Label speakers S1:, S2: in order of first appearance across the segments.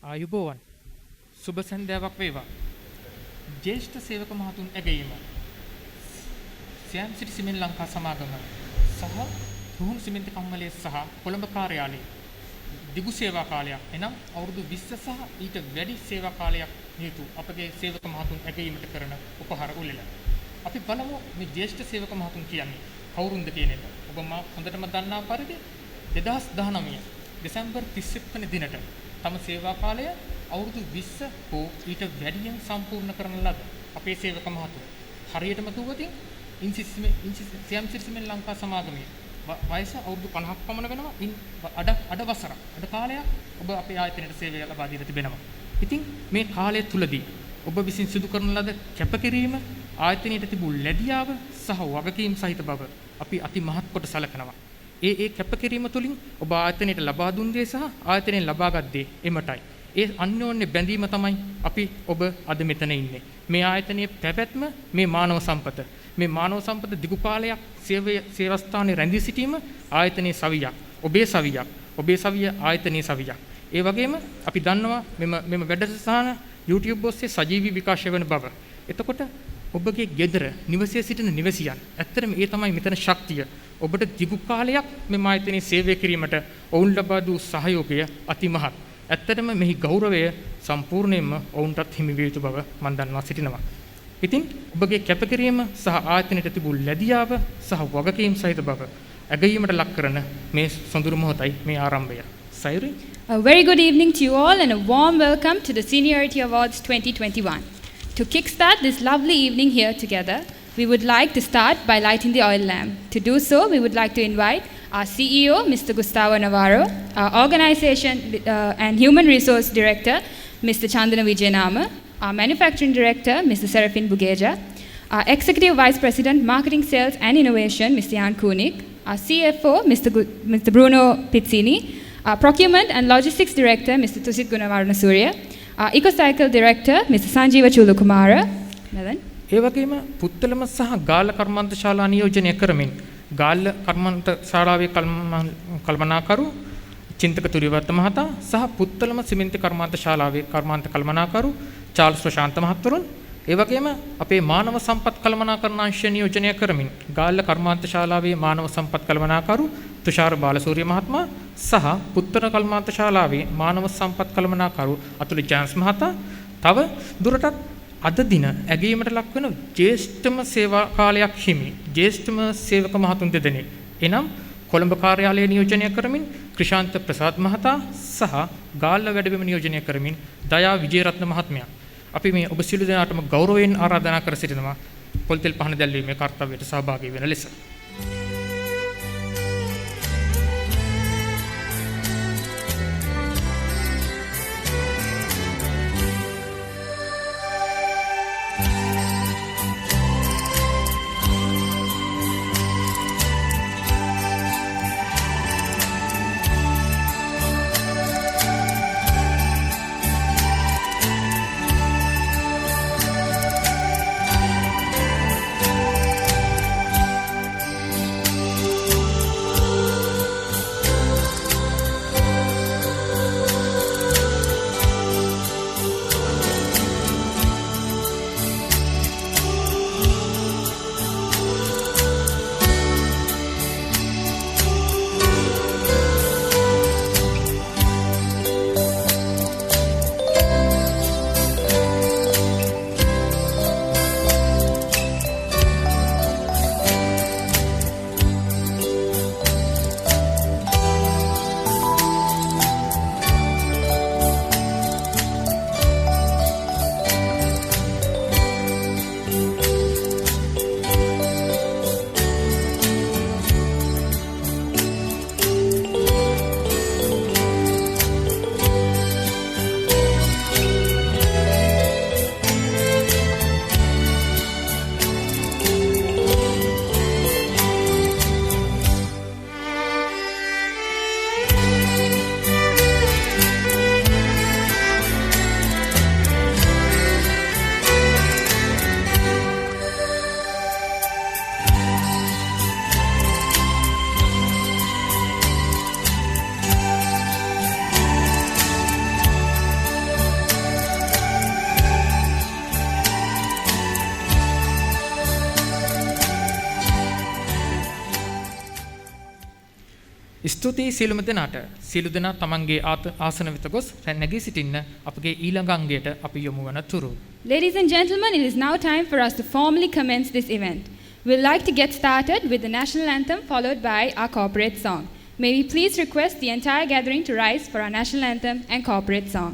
S1: ආයුබෝවන් සුබ සන්ධ්‍යාවක් වේවා. ජ්‍යෙෂ්ඨ සේවක මහතුන් ඇගයීම සියම් සිටි සිමෙන් ලංකා සමාගම සහ රුහුණු සිමෙන්ති කම්මලයේ සහ කොළඹ කාර්යාලයේ දිගු සේවා කාලයක් එනම් අවුරුදු 20 සහ ඊට වැඩි සේවා කාලයක් හේතු අපගේ සේවක මහතුන් ඇගයීමට කරන උපහාර උළෙල. අපි බලමු මේ ජ්‍යෙෂ්ඨ සේවක මහතුන් කියන්නේ කවුරුන්ද කියන එක. ඔබ මා හොඳටම දන්නා පරිදි 2019 දෙසැම්බර් 31 වෙනි දිනට තම සේවා කාලය අවුරුදු 20 හෝ ඊට වැඩියෙන් සම්පූර්ණ කරන ලද අපේ සේවක මහතුන් හරියටම කිව්වොතින් සියම් සිරිසිමෙන් ලංකා සමාගමේ වයස අවුරුදු 50ක් පමණ වෙනවා. ඉන් අඩ වසරක් අඩ කාලයක් ඔබ අපේ ආයතනයේ සේවය ලබා දීලා තිබෙනවා. ඉතින් මේ කාලය තුලදී ඔබ විසින් සිදු කරන ලද කැපකිරීම ආයතනයේ තිබූ ලැබියාව සහ වගකීම් සහිත බව අපි අති මහත් කොට සැලකනවා. ඒ කැපකිරීම තුළින් ඔබ ආයතනයට ලබා දුන් දේ සහ ආයතනයෙන් ලබාගත් දේ එමටයි. ඒ අන්‍යෝන්‍ය බැඳීම තමයි අපි ඔබ අද මෙතන ඉන්නේ. මේ ආයතනයේ පැවැත්ම මේ මානව සම්පත. මේ මානව සම්පත දිගු කාලයක් සේවස්ථානයේ රැඳී සිටීම ආයතනයේ සවියක්. ඔබේ සවියක්. ඔබේ සවිය ආයතනයේ සවියක්. ඒ වගේම අපි දන්නවා මෙම වැඩසටහන YouTube ඔස්සේ සජීවී විකාශය වෙන බව. එතකොට ඔබගේ ගෙදර නිවසේ සිටින නිවසියන් ඇත්තටම ඒ තමයි මෙතන ශක්තිය. ඔබට දිගු කාලයක් මේ ආයතනයේ සේවය කිරීමට ඔවුන් ලබා දූ සහයෝගය අතිමහත්. ඇත්තටම මෙහි ගෞරවය සම්පූර්ණයෙන්ම ඔවුන්ටත් හිමි විය යුතු බව මම දන්වා සිටිනවා. ඉතින් ඔබගේ කැපකිරීම සහ ආයතනයට තිබූ ලැබියාව සහ වගකීම් සහිත බව ඇගයීමට ලක් කරන මේ සොඳුරු මොහොතයි මේ ආරම්භය. Sayuri.
S2: A very good evening to you all and a warm welcome to the Seniority Awards 2021. To kickstart this lovely evening here together, we would like to start by lighting the oil lamp. To do so, we would like to invite our CEO, Mr. Gustavo Navarro, our Organization and Human Resource Director, Mr. Chandana Vijayanama, our Manufacturing Director, Mr. Serafin Bugeja, our Executive Vice President, Marketing, Sales and Innovation, Mr. Jan Kunik, our CFO, Mr. Bruno Pizzini, our Procurement and Logistics Director, Mr. Tusit Gunavarna Surya, our EcoCycle Director, Mr. Sanjeeva Chulukumara.
S1: ඒ වගේම පුත්තලම සහ ගාල්ල කර්මාන්ත ශාලා නියෝජනය කරමින් ගාල්ල කර්මාන්ත ශාලාවේ කල්පනාකරු චින්තක තුරිවත්ත මහතා සහ පුත්තලම සිමෙන්ති කර්මාන්ත ශාලාවේ කර්මාන්ත කල්පනාකරු චාල්ස් ප්‍රශාන්ත මහත්වරුන් ඒ වගේම අපේ මානව සම්පත් කල්පනාකරණ අංශය නියෝජනය කරමින් ගාල්ල කර්මාන්ත ශාලාවේ මානව සම්පත් කල්පනාකරු තුෂාර බාලසූරිය මහත්මයා සහ පුත්තල කර්මාන්ත ශාලාවේ මානව සම්පත් කල්පනාකරු අතුල ජාන්ස් මහතා තව දුරටත් අද දින ඇගීමට ලක්වන ජ්‍යෙෂ්ඨම සේවා කාලයක් හිමි ජ්‍යෙෂ්ඨම සේවක මහතුන් දෙදෙනෙක් එනම් කොළඹ කාර්යාලය නියෝජනය කරමින් ක්‍රිෂාන්ත ප්‍රසාද් මහතා සහ ගාල්ල වැඩබිම නියෝජනය කරමින් දයා විජේරත්න මහත්මයා අපි මේ ඔබ සියලු දෙනාටම ගෞරවයෙන් ආරාධනා කර සිටිනවා පොල්තෙල් පහන දැල්වීමේ කර්තව්‍යයට සහභාගී වෙන ලෙස. ස්තුතියි සියලුම දෙනාට. සියලු දෙනා තමන්ගේ ආසන වෙත ගොස් නැගී සිටින්න අපගේ ඊළඟ අංගයට අපි යොමු වන තුරු.
S2: Ladies and gentlemen, it is now time for us to formally commence this event. We'd like to get started with the national anthem followed by our corporate song. May we please request the entire gathering to rise for our national anthem and corporate song.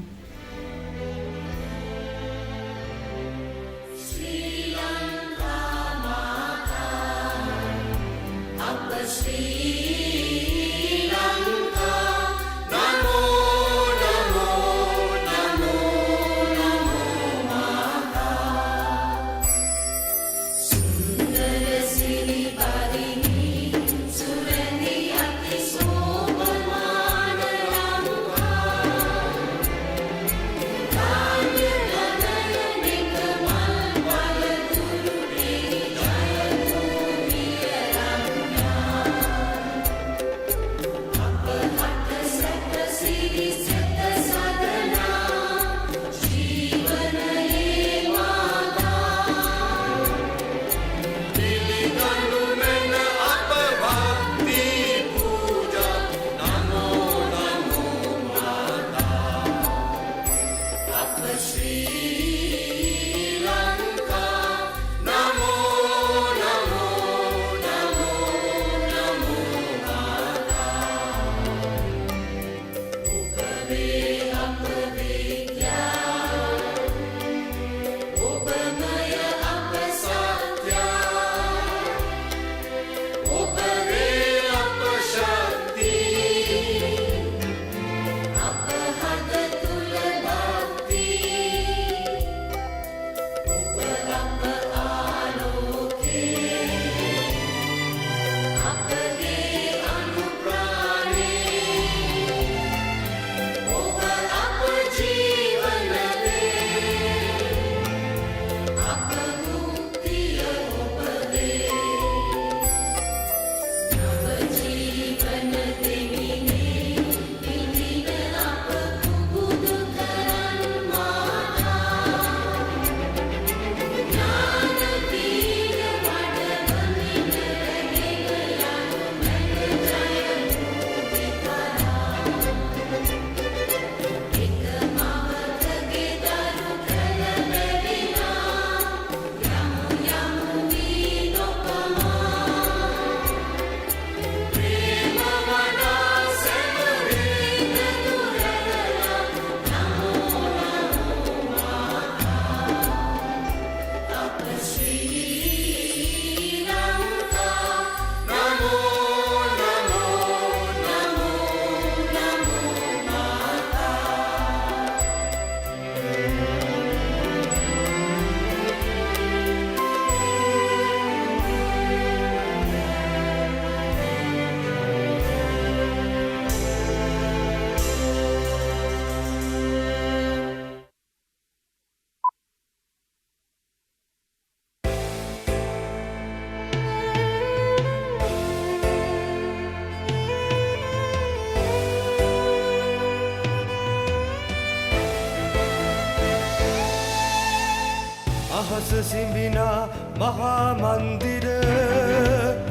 S3: අහස සිඹිනා මහා මන්දිර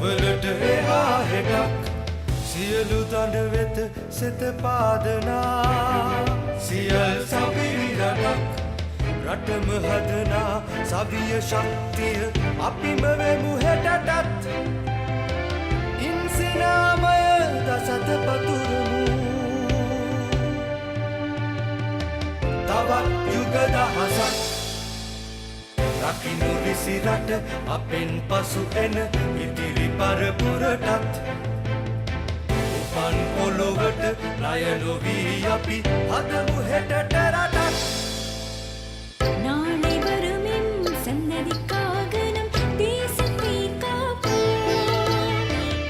S3: වලට එහා හෙටක් සියලු දඬ වෙත සෙත පාදනා සියල් සපිරි රටක් රටම හදනා සවිය ශක්තිය අපිම වෙමු හෙටටත් ඉන්සිනාමය දසත පතුරමු තවත් යුග දහසක් රකින්නු රිසි රට අපෙන් පසු එන ඉදිරි පරපුරටත් උපන් පොළොවට ණය නොවී අපි හදමු හෙටට රටක්
S4: நாளை வருமின் சன்னதிக்காக நம் தேசத்தை காப்போம்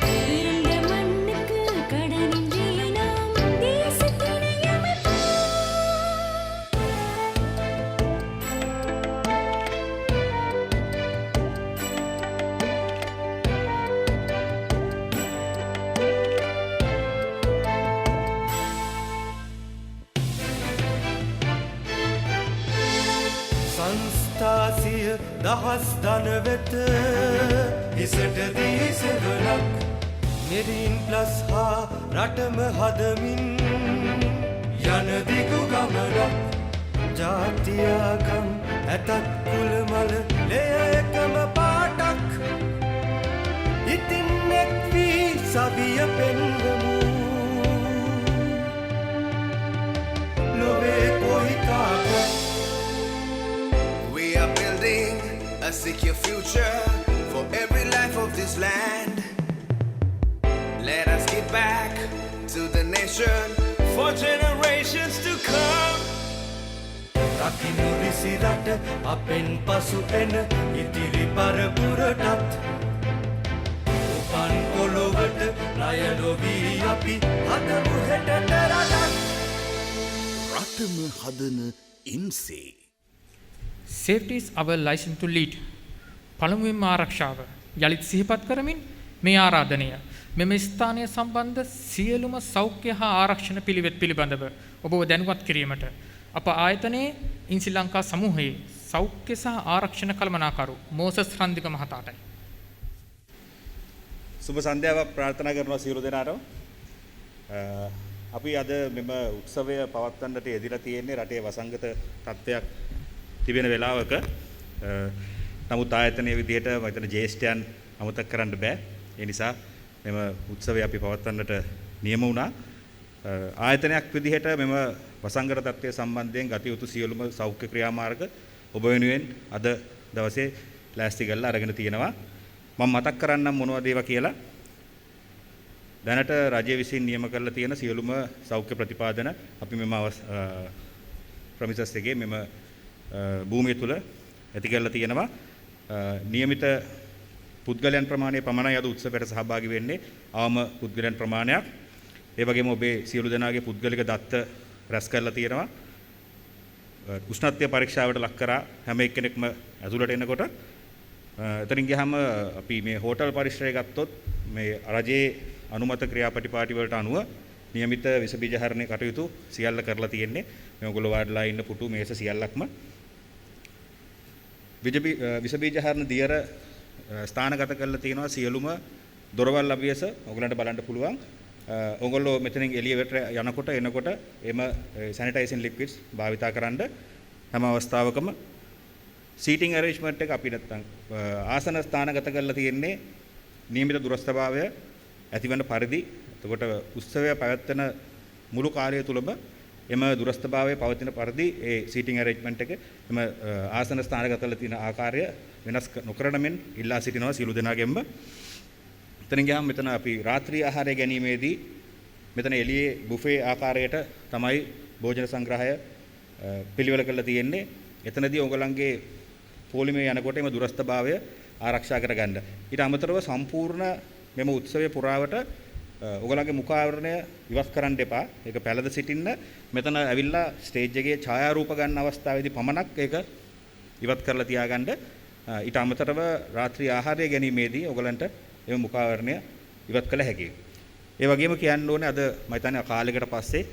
S4: பிறந்த மண்ணுக்கு கடனின்றி நாம் தேசத்தினை அமைப்போம்
S3: සංස්ථාසිය දහස් ධන වෙත හිසට දී සෙවණක් මෙරින් ප්ලස් හා රටම හදමින් යන දිගු ගමනක් ජාතියාගම් ඇතත් කුලමල ලෙය එකම පාටක් ඉතින් එක් වී සවිය පෙන්වමු ලොවේ කොයි කාටත්
S5: We are building a secure future for every life of this land. Let us give back to the nation for generations to come.
S3: රකිනු රිසි රට අපෙන් පසු එන ඉතිරි පරපුරටත් උපන් පොළොවට ණය නොවී අපි හදමු හෙටට රටක්
S5: රටම හදන ඉන්සේ.
S1: Safety is our license to lead. පළමුවෙන්ම ආරක්ෂාව යලිත් සිහිපත් කරමින් මේ ආරාධනය මෙම ස්ථානය සම්බන්ධ සියලුම සෞඛ්‍ය හා ආරක්ෂණ පිළිවෙත් පිළිබඳව ඔබව දැනුවත් කිරීමට අප ආයතනයේ ඉන් ශ්‍රී ලංකා සමූහයේ සෞඛ්‍ය සහ ආරක්ෂණ කළමනාකරු මෝසස් රන්දික මහතාටයි.
S6: සුබ සන්ධ්‍යාවක් ප්‍රාර්ථනා කරනවා සියලු දෙනාටම. අපි අද මෙම උත්සවය පවත්වන්නට යෙදিলা තියෙන්නේ රටේ වසංගත තත්ත්වයක් තිබෙන වෙලාවක. නමුත් ආයතනයේ විදියට මම හිතන ජ්‍යෙෂ්ඨයන් අමතක කරන්න බෑ. ඒ නිසා මෙම උත්සවය අපි පවත්වන්නට නියම වුණා. ආයතනයක් විදිහට මෙම වසංගත තත්ත්වය සම්බන්ධයෙන් ගත යුතු සියලුම සෞඛ්‍ය ක්‍රියාමාර්ග ඔබ වෙනුවෙන් අද දවසේ ලෑස්ති කරලා අරගෙන තියෙනවා. මම මතක් කරන්නම් මොනවද ඒවා කියලා. දැනට රජය විසින් නියම කරලා තියෙන සියලුම සෞඛ්‍ය ප්‍රතිපාදන අපි මෙම ප්‍රමිසස් එකේ මෙම භූමිය තුල ඇති කරලා තියෙනවා. નિયમિત පුද්ගලයන් ප්‍රමාණය පමණයි අද උත්සවයට සහභාගී වෙන්නේ. ආම පුද්ගලයන් ප්‍රමාණයක්. ඒ වගේම ඔබේ සියලු දෙනාගේ පුද්ගලික දත්ත රැස් කරලා තියෙනවා. උෂ්ණත්වය පරීක්ෂාවට ලක් කරා හැම එක්කෙනෙක්ම ඇතුළට එනකොට එතනින් ගියාම අපි මේ හෝටල් පරිශ්‍රය ගත්තොත් මේ රජයේ අනුමත ක්‍රියාපටිපාටි වලට අනුව નિયમિત විස බීජ හරණේ කටයුතු සියල්ල කරලා තියෙන්නේ. මේ ඔයගොල්ලෝ වාඩිලා ඉන්න පුටු මේස සියල්ලක්ම විස බීජ හරණ දියර ස්ථානගත කරලා තියෙනවා. සියලුම දොරවල් අභියස ඔයගලන්ට බලන්න පුළුවන්. ඔයගොල්ලෝ මෙතනින් එළියට යනකොට එනකොට එම සැනිටයිසින් ලික්විඩ්ස් භාවිතා කරන්න හැම අවස්ථාවකම සීටිං ඇරේන්ජ්මන්ට් එක අපි නැත්තම් ආසන ස්ථානගත කරලා තියෙන්නේ නියමිත දුරස්ථභාවය ඇතිවන පරිදි. එතකොට උත්සවය පැවැත්වෙන මුළු කාලය තුලම එම දුරස්ථභාවය පවතින පරිදි ඒ සීටිං ඇරේන්ජ්මන්ට් එක එම ආසන ස්ථානගත කරලා තියෙන ආකාරය වෙනස් නොකරන මෙන් ඉල්ලා සිටිනවා සියලු දෙනාගෙන්ම. එතනින් ගියාම මෙතන අපි රාත්‍රී ආහාරය ගැනීමේදී මෙතන එළියේ බුෆේ ආකාරයට තමයි භෝජන සංග්‍රහය පිළිවෙල කරලා තියෙන්නේ. එතනදී ඔයගලන්ගේ පොලිමේ යනකොට එම දුරස්ථභාවය ආරක්ෂා කරගන්න. ඊට අමතරව සම්පූර්ණ මෙම උත්සවය පුරාවට ඔයගලන්ගේ මුඛ ආවරණය ඉවත් කරන්න එපා. ඒක පැලද සිටින්න. මෙතන ඇවිල්ලා ස්ටේජ් එකේ ඡායාරූප ගන්න අවස්ථාවේදී පමණක් ඒක ඉවත් කරලා තියාගන්න. ඊට අමතරව රාත්‍රී ආහාරය ගැනීමේදී ඔයගලන්ට එම මුඛ ආවරණය ඉවත් කළ හැකියි. ඒ වගේම කියන්න ඕනේ අද මම හිතන්නේ කාලයකට පස්සේ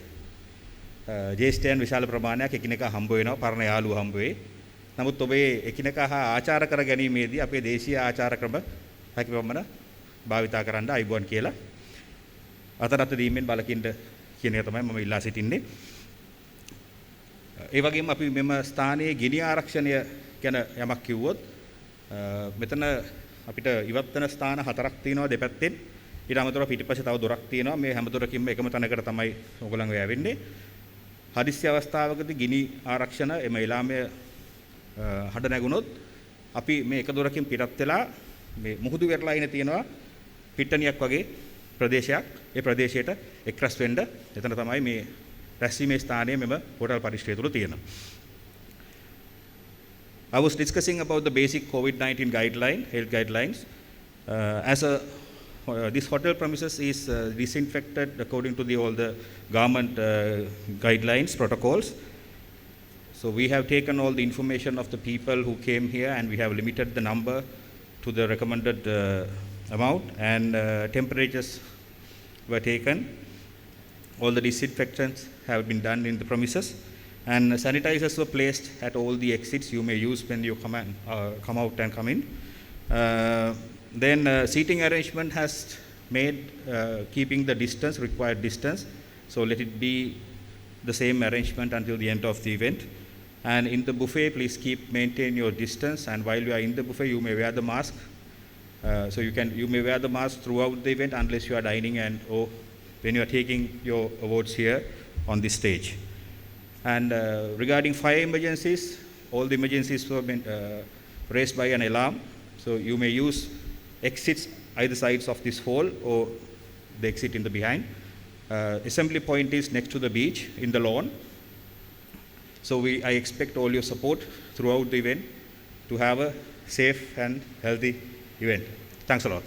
S6: ජ්‍යෙෂ්ඨයන් විශාල ප්‍රමාණයක් එකිනෙකා හම්බ වෙනවා. පරණ යාළුවෝ හම්බ වෙයි. නමුත් ඔබේ එකිනෙකා හා ආචාර කර ගැනීමේදී අපේ දේශීය ආචාර ක්‍රම හැකිවමන භාවිතා කරන්න අයිබෝන් කියලා අතරත් දීමෙන් බලකින්න කියන එක තමයි මම ඉල්ලා සිටින්නේ. ඒ වගේම අපි මෙම ස්ථානයේ ගිනි ආරක්ෂණය ගැන යමක් කිව්වොත් මෙතන අපිට ඉවත් වෙන ස්ථාන 4ක් තියෙනවා දෙපැත්තෙන්. ඊට අමතරව පිටිපස්සේ තව දොරක් තියෙනවා. මේ හැම දොරකින්ම එකම තැනකට තමයි ඕගොල්ලන්ව යවෙන්නේ. හදිස්සි අවස්ථාවකදී ගිනි ආරක්ෂණ එම එලාමය හඩ නැගුණොත් අපි මේ එක දොරකින් පිටත් වෙලා මේ මුහුදු වෙරළා ඉන තියෙනවා පිට්ටනියක් වගේ ප්‍රදේශයක්. ඒ ප්‍රදේශයට එක්රැස් වෙන්න එතන තමයි මේ රැස්වීමේ ස්ථානය මෙම හෝටල් පරිශ්‍රය තුල තියෙනවා. I was discussing about the basic COVID-19 health guidelines. This hotel premises is disinfected according to all the government guidelines, protocols. So we have taken all the information of the people who came here and we have limited the number to the recommended amount, and temperatures were taken. All the disinfectants have been done in the premises, and sanitizers were placed at all the exits you may use when you come out and come in. Then seating arrangement has made keeping the distance, required distance. So let it be the same arrangement until the end of the event. And in the buffet, please maintain your distance. And while you are in the buffet, you may wear the mask. So you may wear the mask throughout the event unless you are dining or when you are taking your awards here on this stage. And regarding fire emergencies, all the emergencies were been raised by an alarm. So you may use exits either sides of this hall or the exit in the behind. Assembly point is next to the beach in the lawn. So I expect all your support throughout the event to have a safe and healthy event. Thanks a lot.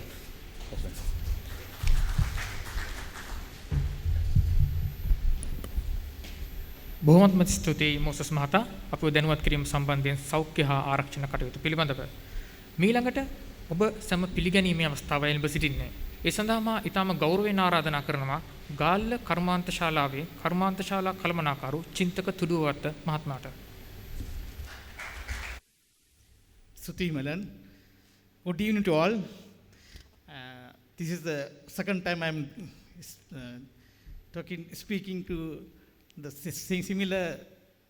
S1: බොහොමත්ම ස්තුතියි මොසස් මහතා අපව දැනුවත් කිරීම සම්බන්ධයෙන් සෞඛ්‍ය හා ආරක්ෂණ කටයුතු පිළිබඳව. මීළඟට ඔබ සම පිළිගැනීමේ අවස්ථාව එළඹ සිටින්නේ. ඒ සඳහා මා ඊටම ගෞරවයෙන් ආරාධනා කරනවා ගාල්ල කර්මාන්ත ශාලාවේ කර්මාන්ත ශාලා කළමනාකරු චින්තක තුඩුවත්ත මහත්මයාට.
S7: Suti Malan. Good evening to all. This is the second time I'm speaking to the similar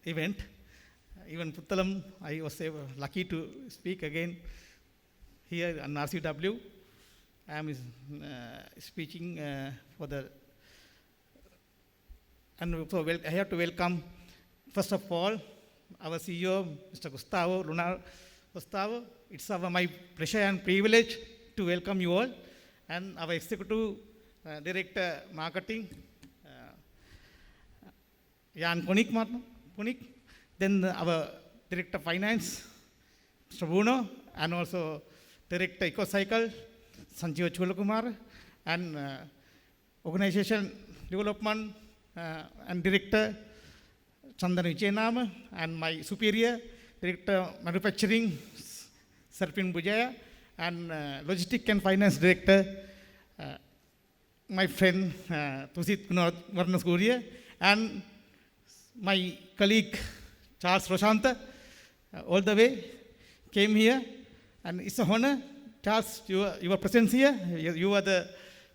S7: event. Even Puttalam, I was lucky to speak again here on RCW. I am speaking for the, and so I have to welcome, first of all, our CEO, Mr. Gustavo Lunar. Gustavo, it's my pleasure and privilege to welcome you all, and our Executive Director Marketing, Jan Konik, then our Director Finance, Mr. Bruno, and also Director EcoCycle, Sanjeev Chulakumar, and Organization Development and Director Chandan Vijayanama, and my superior, Director Manufacturing, Sarpin Bujaya, and Logistics and Finance Director, my friend Tusit Varnas Guria, and my colleague Charles Roshanta, all the way came here, and it's a honor, Charles, your presence here. You are the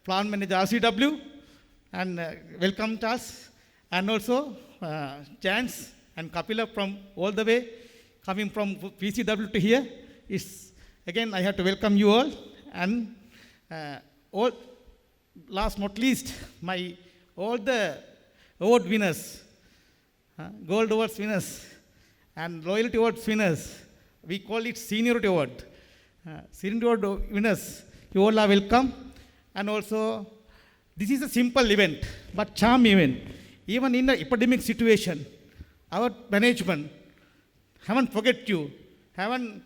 S7: plant manager RCW, and welcome, Charles, and also Jans and Kapila from all the way coming from PCW to here. Is again I have to welcome you all, and all last not least all the award winners, gold awards winners and loyalty awards winners. We call it seniority award. Seniority award winners, you all are welcome. And also, this is a simple event, but charm event. Even in the epidemic situation, our management haven't forget you, haven't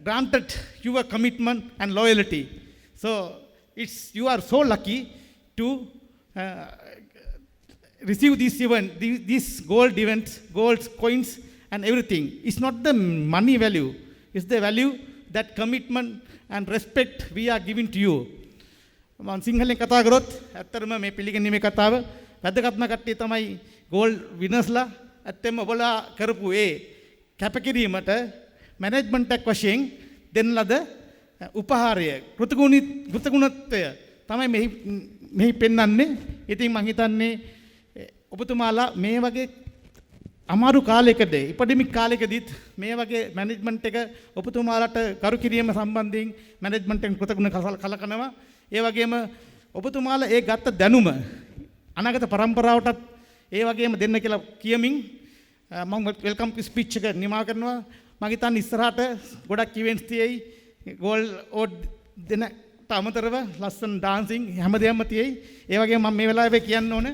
S7: granted your commitment and loyalty. So you are so lucky to receive this event, these gold events, gold coins and everything. It's not the money value, it's the value, that commitment and respect we are giving to you. මම සිංහලෙන් කතා කරොත් ඇත්තටම මේ පිළිගැනීමේ කතාව වැදගත්ම කට්ටිය තමයි gold winners ලා. ඇත්තෙන්ම ඔබලා කරපු ඒ කැපකිරීමට මැනේජ්මන්ට් එක වශයෙන් දෙන ලද උපහාරය කෘතගුණත්වය තමයි මෙහි පෙන්වන්නේ. ඉතින් මම හිතන්නේ ඔබතුමාලා මේ වගේ අමාරු කාලයකදී ඉපඩෙමික් කාලයකදීත් මේ වගේ මැනේජ්මන්ට් එක ඔබතුමාලාට කරු කිරීම සම්බන්ධයෙන් මැනේජ්මන්ට් එකෙන් කෘතගුණ කලකනවා. ඒ වගේම ඔබතුමාලා ඒ ගත්ත දැනුම අනාගත පරම්පරාවටත් ඒ වගේම දෙන්න කියලා කියමින් මම වෙල්කම් ස්පීච් එක නිමා කරනවා. මම හිතන්නේ ඉස්සරහට ගොඩක් ඉවෙන්ට්ස් තියෙයි. ගෝල්ඩ් ඕඩ් දෙනට අමතරව ලස්සන ඩාන්සින් හැමදේම තියෙයි. ඒ වගේම මම මේ වෙලාවේ කියන්න ඕනේ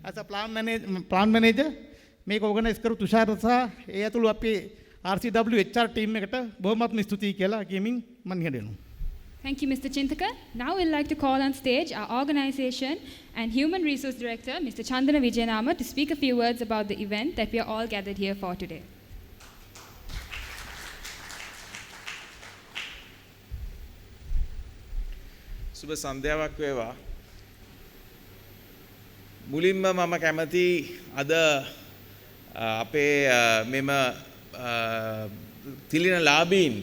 S7: as a plant manager මේක ඕගනයිස් කරු තුෂාර සහ ඒ ඇතුළු අපේ RCW HR ටීම් එකට බොහොමත්ම ස්තුතියි කියලා කියමින් මම හිතනවා.
S2: Thank you, Mr. Chintaka. Now we'd like to call on stage our organization and human resource director, Mr. Chandana Vijayanama, to speak a few words about the event that we are all gathered here for today.
S8: සුබ සන්ධ්‍යාවක් වේවා. මුලින්ම මම කැමති අද අපේ මෙම තිලින ලාභීන්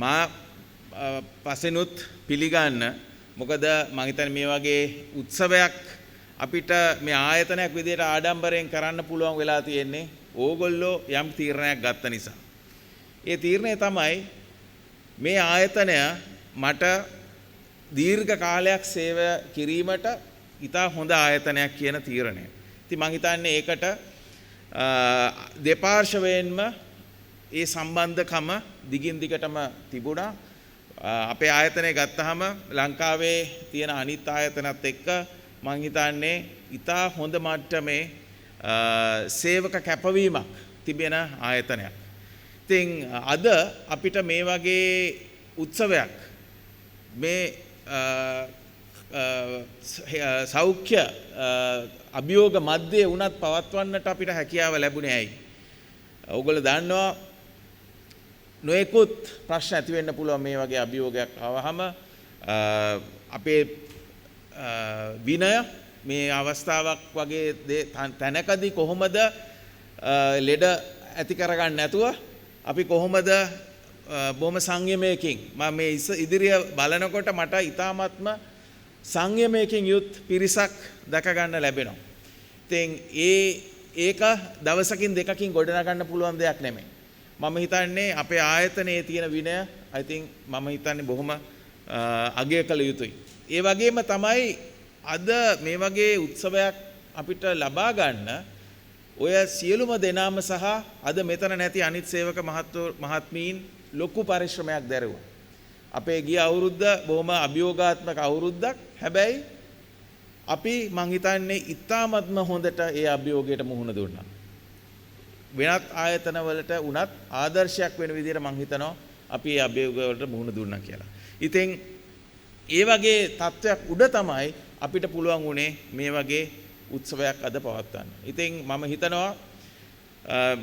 S8: මා පසෙනුත් පිළිගන්න. මොකද මම හිතන්නේ මේ වගේ උත්සවයක් අපිට මේ ආයතනයක් විදිහට ආඩම්බරයෙන් කරන්න පුළුවන් වෙලා තියෙන්නේ ඕගොල්ලෝ යම් තීරණයක් ගත්ත නිසා. ඒ තීරණය තමයි මේ ආයතනය මට දීර්ඝ කාලයක් සේවය කිරීමට ඉතා හොඳ ආයතනයක් කියන තීරණය. ඉතින් මම හිතන්නේ ඒකට දෙපාර්ශවයෙන්ම ඒ සම්බන්ධකම දිගින් දිගටම තිබුණා. අපේ ආයතනය ගත්තාම ලංකාවේ තියෙන අනිත් ආයතනත් එක්ක මම හිතන්නේ ඉතා හොඳ මට්ටමේ සේවක කැපවීමක් තිබෙන ආයතනයක්. ඉතින් අද අපිට මේ වගේ උත්සවයක් මේ සෞඛ්‍ය අභියෝග මැද්දේ වුණත් පවත්වන්නට අපිට හැකියාව ලැබුණේ ඇයි? ඔයගොල්ලෝ දන්නවා නොයෙකුත් ප්‍රශ්න ඇති වෙන්න පුළුවන් මේ වගේ අභියෝගයක් ආවහම අපේ විනය මේ අවස්ථාවක් වගේ තැනකදී කොහොමද ලෙඩ ඇති කරගන්න නැතුව අපි කොහොමද බොහොම සංයමයකින් මම මේ ඉදිරිය බලනකොට මට ඊ타ත්ම සංයමයකින් යුත් පිරිසක් දැක ගන්න ලැබෙනවා. ඉතින් ඒක දවසකින් දෙකකින් ගොඩනගන්න පුළුවන් දෙයක් නෙමෙයි. මම හිතන්නේ අපේ ආයතනයේ තියෙන විනය I think මම හිතන්නේ බොහොම අගය කළ යුතුයි. ඒ වගේම තමයි අද මේ වගේ උත්සවයක් අපිට ලබා ගන්න ඔය සියලුම දෙනාම සහ අද මෙතන නැති අනිත් සේවක මහත්මීන් ලොකු පරිශ්‍රමයක් දැරුවා. අපේ ගිය අවුරුද්ද බොහොම අභියෝගාත්මක අවුරුද්දක්. හැබැයි අපි මං හිතන්නේ ඉතාමත්ම හොඳට ඒ අභියෝගයට මුහුණ දුන්නා. වෙනත් ආයතන වලට උනත් ආදර්ශයක් වෙන විදිහට මං හිතනවා අපි ඒ අභියෝග වලට මුහුණ දුන්නා කියලා. ඉතින් ඒ වගේ තත්ත්වයක් උඩ තමයි අපිට පුළුවන් වුණේ මේ වගේ උත්සවයක් අද පවත්වන්න. ඉතින් මම හිතනවා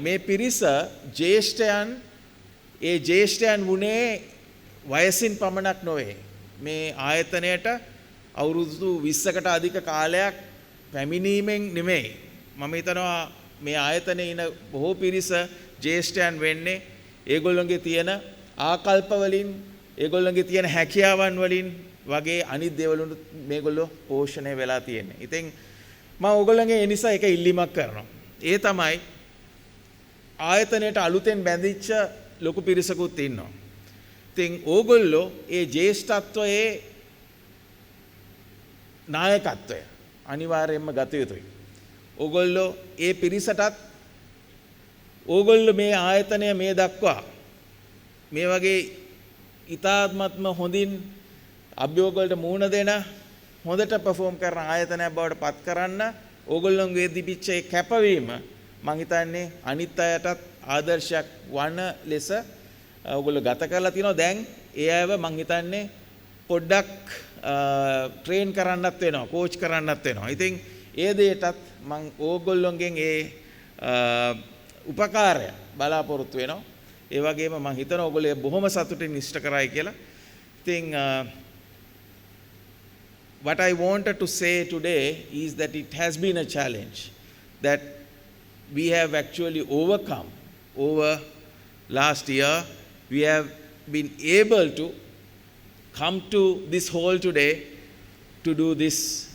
S8: මේ පිරිස ජ්‍යෙෂ්ඨයන් වුණේ වයසින් පමණක් නොවේ. මේ ආයතනයට අවුරුදු 20කට අධික කාලයක් පැමිණීමෙන් නෙමෙයි. මම හිතනවා මේ ආයතනයේ ඉන බොහෝ පිරිස ජ්‍යෙෂ්ඨයන් වෙන්නේ ඒගොල්ලන්ගේ තියෙන ආකල්ප වලින්, ඒගොල්ලන්ගේ තියෙන හැකියාවන් වලින් වගේ අනිත් දේවල් මේගොල්ලෝ පෝෂණය වෙලා තියෙන්නේ. ඉතින් මම ඕගොල්ලන්ගේ ඒ නිසා එක ඉල්ලීමක් කරනවා. ඒ තමයි ආයතනයට අලුතෙන් බැඳිච්ච ලොකු පිරිසකුත් ඉන්නවා. ඉතින් ඕගොල්ලෝ ඒ ජ්‍යෙෂ්ඨත්වයේ නායකත්වය අනිවාර්යයෙන්ම ගත යුතුයි. ඕගොල්ලෝ ඒ පිරිසටත් ඕගොල්ලෝ මේ ආයතනය මේ දක්වා මේ වගේ ඉතාමත්ම හොඳින් අභියෝග වලට මුහුණ දෙන හොඳට perform කරන ආයතනයක් බවට පත් කරන්න ඕගොල්ලෝගේ දීපිච්ච ඒ කැපවීම මම හිතන්නේ අනිත් අයටත් ආදර්ශයක් වන ලෙස ඕගොල්ලෝ ගත කරලා තිනවා. දැන් ඒ අයව මම හිතන්නේ පොඩ්ඩක් ට්‍රේන් කරන්නත් වෙනවා, කෝච් කරන්නත් වෙනවා. ඉතින් ඒ දෙයටත් මම ඕගොල්ලෝගෙන් ඒ උපකාරය බලාපොරොත්තු වෙනවා. ඒ වගේම මම හිතනවා ඕගොල්ලෝ බොහොම සතුටින් ඉෂ්ට කරයි කියලා. ඉතින් what I wanted to say today is that it has been a challenge that we have actually overcome over last year. We have been able to come to this hall today to do this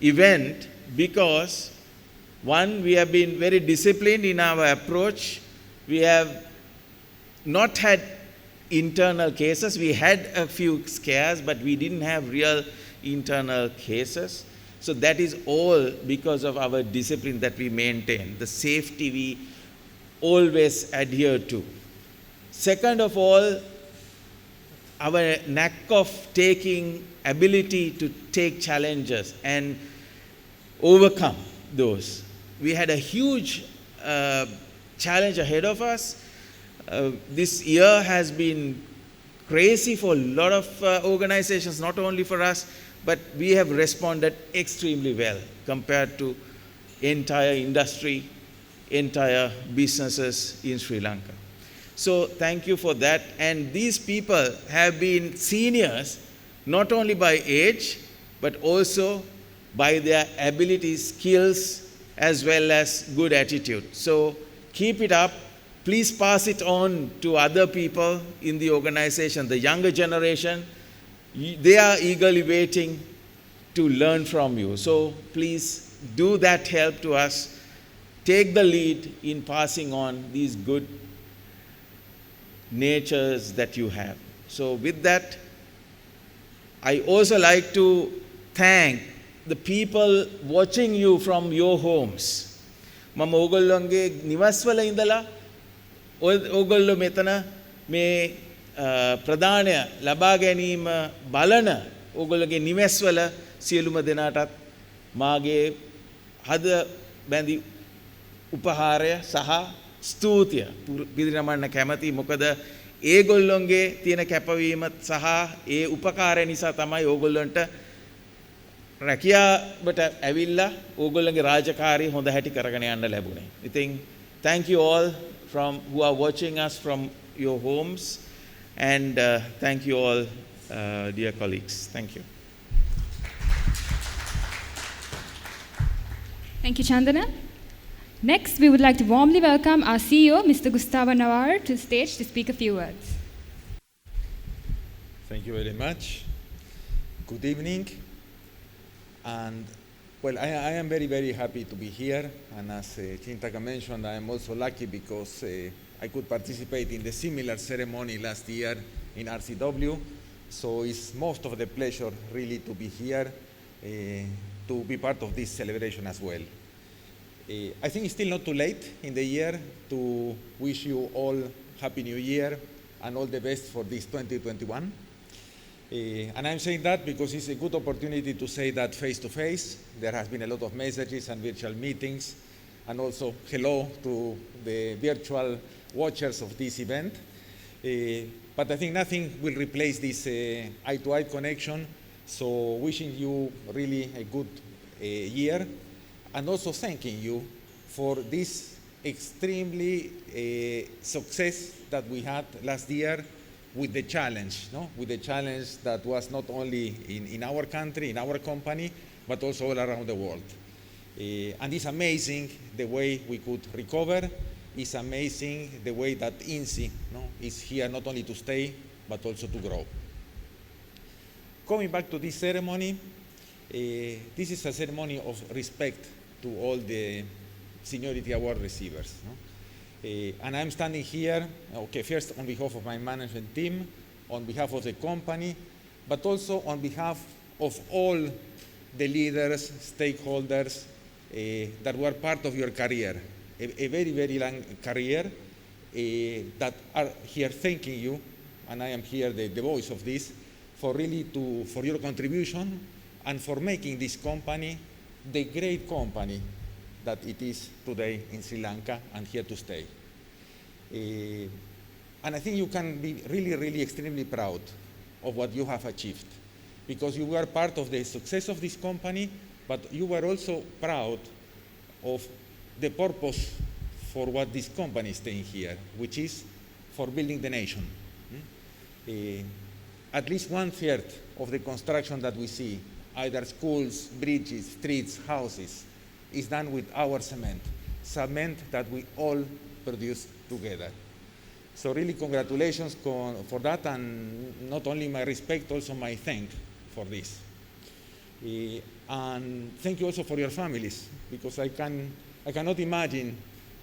S8: event because one, we have been very disciplined in our approach. We have not had internal cases. We had a few scares, but we didn't have real internal cases. So that is all because of our discipline that we maintain, the safety we always adhere to. Second of all, our knack of taking ability to take challenges and overcome those. We had a huge challenge ahead of us. This year has been crazy for a lot of organizations, not only for us, but we have responded extremely well compared to entire industry, entire businesses in Sri Lanka. So thank you for that. And these people have been seniors not only by age, but also by their abilities, skills, as well as good attitude. So keep it up. Please pass it on to other people in the organization, the younger generation. They are eagerly waiting to learn from you. So please do that help to us. Take the lead in passing on these good natures that you have. So with that, I also like to thank the people watching you from your homes. මම ඕගොල්ලොන්ගේ නිවස්වල ඉඳලා ඕගොල්ලෝ මෙතන මේ ප්‍රදානය ලබා ගැනීම බලන ඕගොල්ලෝගේ නිවස්වල සියලුම දෙනාටත් මාගේ හද බැඳි උපහාරය සහ ස්තුතිය පිරිනමන්න කැමැති. මොකද ඒගොල්ලොන්ගේ තියෙන කැපවීම සහ ඒ උපකාරය නිසා තමයි ඕගොල්ලන්ට රැකියාවට ඇවිල්ලා ඕගොල්ලන්ගේ රාජකාරී හොඳ හැටි කරගෙන යන්න ලැබුණේ. ඉතින් thank you all from who are watching us from your homes, and thank you all dear colleagues. Thank you.
S2: Thank you, Chandana. Next, we would like to warmly welcome our CEO, Mr. Gustavo Navarro, to the stage to speak a few words.
S9: Thank you very much. Good evening. And well, I am very, very happy to be here. And as Chintaka mentioned, I am also lucky because I could participate in the similar ceremony last year in RCW. So it's most of the pleasure really to be here, to be part of this celebration as well. I think it's still not too late in the year to wish you all Happy New Year and all the best for this 2021. And I'm saying that because it's a good opportunity to say that face to face. There has been a lot of messages and virtual meetings, and also hello to the virtual watchers of this event. But I think nothing will replace this eye-to-eye connection. So wishing you really a good year, and also thanking you for this extremely success that we had last year with the challenge, no? With the challenge that was not only in our country, in our company, but also all around the world. And it's amazing the way we could recover. It's amazing the way that INSI, no, is here not only to stay, but also to grow. Coming back to this ceremony, this is a ceremony of respect to all the seniority award receivers. No? And I'm standing here, okay, first on behalf of my management team, on behalf of the company, but also on behalf of all the leaders, stakeholders that were part of your career, a very, very long career that are here thanking you, and I am here the voice of this, for really for your contribution and for making this company the great company that it is today in Sri Lanka and here to stay. And I think you can be really, really extremely proud of what you have achieved, because you were part of the success of this company, but you were also proud of the purpose for what this company is staying here, which is for building the nation. At least 1/3 of the construction that we see, either schools, bridges, streets, houses, is done with our cement that we all produce together. So really congratulations for that, and not only my respect, also my thanks for this. And thank you also for your families, because I cannot imagine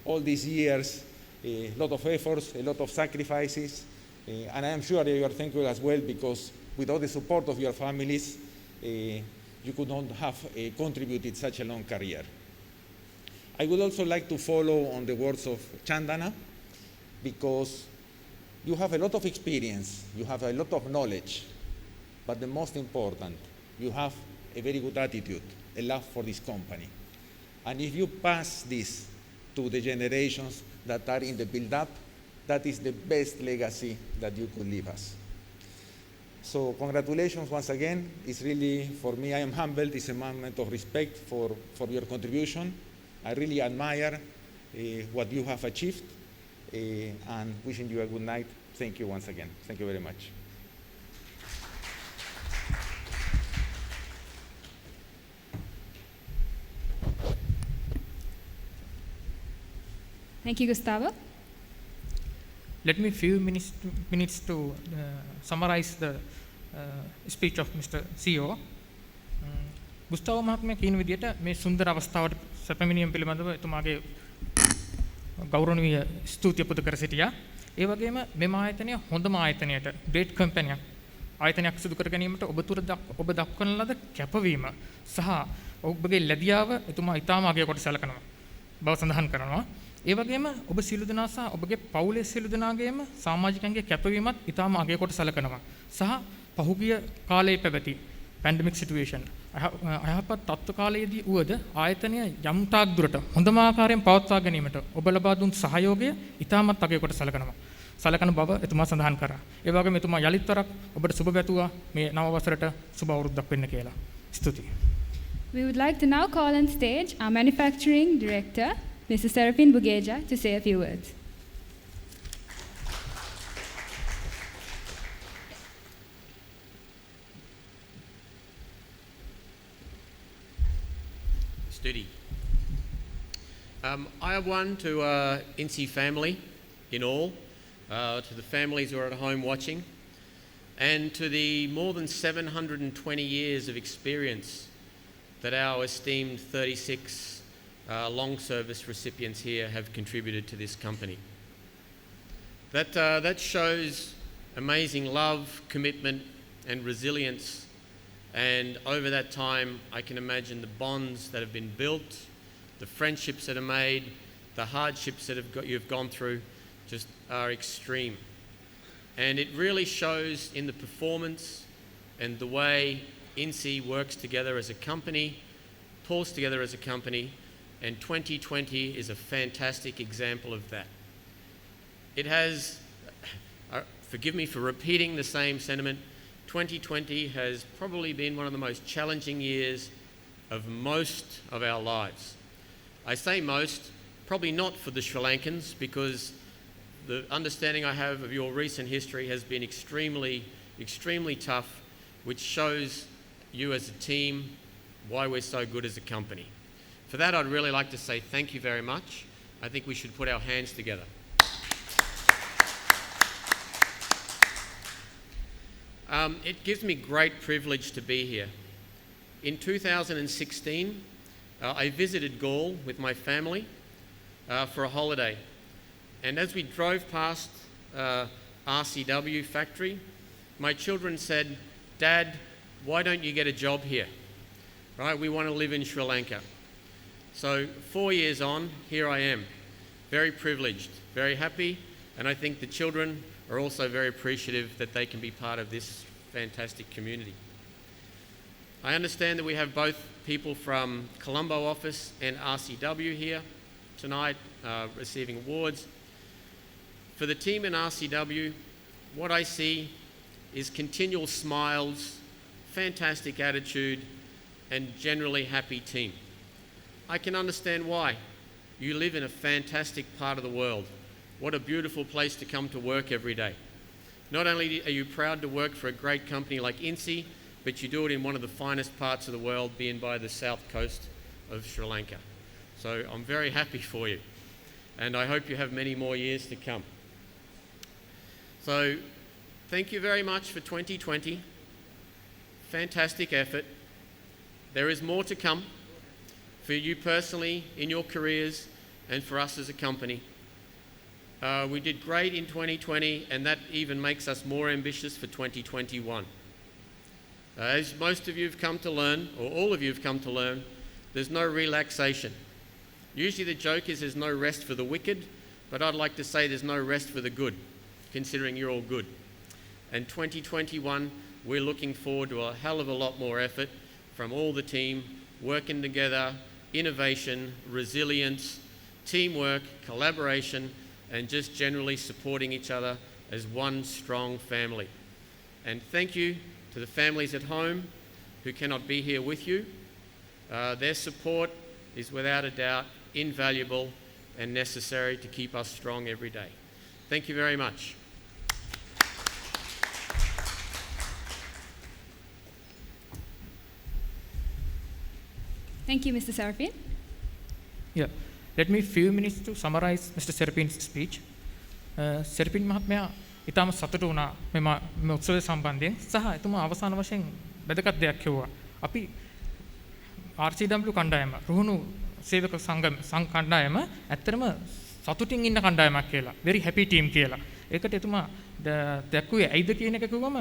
S9: all these years, a lot of efforts, a lot of sacrifices, and I am sure you are thankful as well, because without the support of your families, you could not have contributed such a long career. I would also like to follow on the words of Chandana, because you have a lot of experience, you have a lot of knowledge, but the most important, you have a very good attitude, a love for this company. And if you pass this to the generations that are in the build-up, that is the best legacy that you could leave us. So congratulations once again. It's really, for me, I am humbled. It's a moment of respect for your contribution. I really admire what you have achieved, and wishing you a good night. Thank you once again. Thank you very much.
S2: Thank you, Gustavo.
S1: Let me few minutes to summarize the speech of Mr. CEO. ගුස්තාවෝ මහත්මයා කියන විදිහට මේ සුන්දර අවස්ථාවට සැපමිනියම් පිළිබඳව එතුමාගේ ගෞරවනීය ස්තුතිය පුද කර සිටියා. ඒ වගේම මෙම ආයතනය හොඳම ආයතනයට ග්‍රේට් කම්පැනියක් ආයතනයක් සිදු කර ගැනීමට ඔබ දක්වන ලද කැපවීම සහ ඔබගේ ලැබියාව එතුමා ඉතාම අගය කොට සැලකනවා බව සඳහන් කරනවා. ඒ වගේම ඔබ සියලු දෙනා සහ ඔබගේ පවුලේ සියලු දෙනාගේම සමාජිකයන්ගේ කැපවීමත් ඉතාම අගය කොට සැලකනවා. සහ පහුගිය කාලයේ පැවති පැන්ඩමික් සිටුේෂන් අයහපත් තත්ත්ව කාලයේදී වුවද ආයතනය යම් තාක් දුරට හොඳම ආකාරයෙන් පවත්වා ගැනීමට ඔබ ලබා දුන් සහයෝගය ඉතාමත් අගය කොට සලකන බව එතුමා සඳහන් කරා. ඒ වගේම එතුමා යලිත් වරක් ඔබට සුබ පැතුවා මේ නව වසරට සුබ අවුරුද්දක් වෙන්න කියලා. ස්තුතියි.
S2: We would like to now call on stage our manufacturing director, Mr. Serapin Bugeja, to say a few words.
S10: Study. I have one to INSEE family in all, to the families who are at home watching, and to the more than 720 years of experience that our esteemed 36 long service recipients here have contributed to this company. That shows amazing love, commitment and resilience, and over that time I can imagine the bonds that have been built, the friendships that are made, the hardships that you've gone through just are extreme. And it really shows in the performance and the way INSEE works together as a company, pulls together as a company, and 2020 is a fantastic example of that. It has, forgive me for repeating the same sentiment, 2020 has probably been one of the most challenging years of most of our lives. I say most, probably not for the Sri Lankans, because the understanding I have of your recent history has been extremely tough, which shows you as a team why we're so good as a company. For that, I'd really like to say thank you very much. I think we should put our hands together. It gives me great privilege to be here. In 2016, I visited Gaul with my family for a holiday. And as we drove past RCW factory, my children said, "Dad, why don't you get a job here? Right? We want to live in Sri Lanka." So 4 years on, here I am, very privileged, very happy, and I think the children are also very appreciative that they can be part of this fantastic community. I understand that we have both people from Colombo office and RCW here tonight receiving awards. For the team in RCW, what I see is continual smiles, fantastic attitude, and generally happy team. I can understand why. You live in a fantastic part of the world. What a beautiful place to come to work every day. Not only are you proud to work for a great company like INSEE, but you do it in one of the finest parts of the world, being by the south coast of Sri Lanka. So I'm very happy for you, and I hope you have many more years to come. So thank you very much for 2020. Fantastic effort. There is more to come for you personally in your careers and for us as a company. We did great in 2020, and that even makes us more ambitious for 2021. As most of you have come to learn, or all of you have come to learn, there's no relaxation. Usually the joke is there's no rest for the wicked, but I'd like to say there's no rest for the good, considering you're all good. And 2021, we're looking forward to a hell of a lot more effort from all the team, working together, innovation, resilience, teamwork, collaboration, and just generally supporting each other as one strong family. And thank you to the families at home who cannot be here with you. Their support is without a doubt invaluable and necessary to keep us strong every day. Thank you very much.
S2: Thank you, Mr. Serapin.
S1: Yeah. Let me few minutes to summarize Mr. Serapin's speech. Serapin මහත්මයා ඊටම සතුටු වුණා මෙම උත්සවය සම්බන්ධයෙන් සහ එතුමා අවසාන වශයෙන් වැදගත් දෙයක් කිව්වා. අපි RCW කණ්ඩායම රුහුණු සේවක සංඝ කණ්ඩායම ඇත්තටම සතුටින් ඉන්න කණ්ඩායමක් කියලා. very happy team කියලා. ඒකට එතුමා දැක්කුවේ ඇයිද කියන එක කිව්වම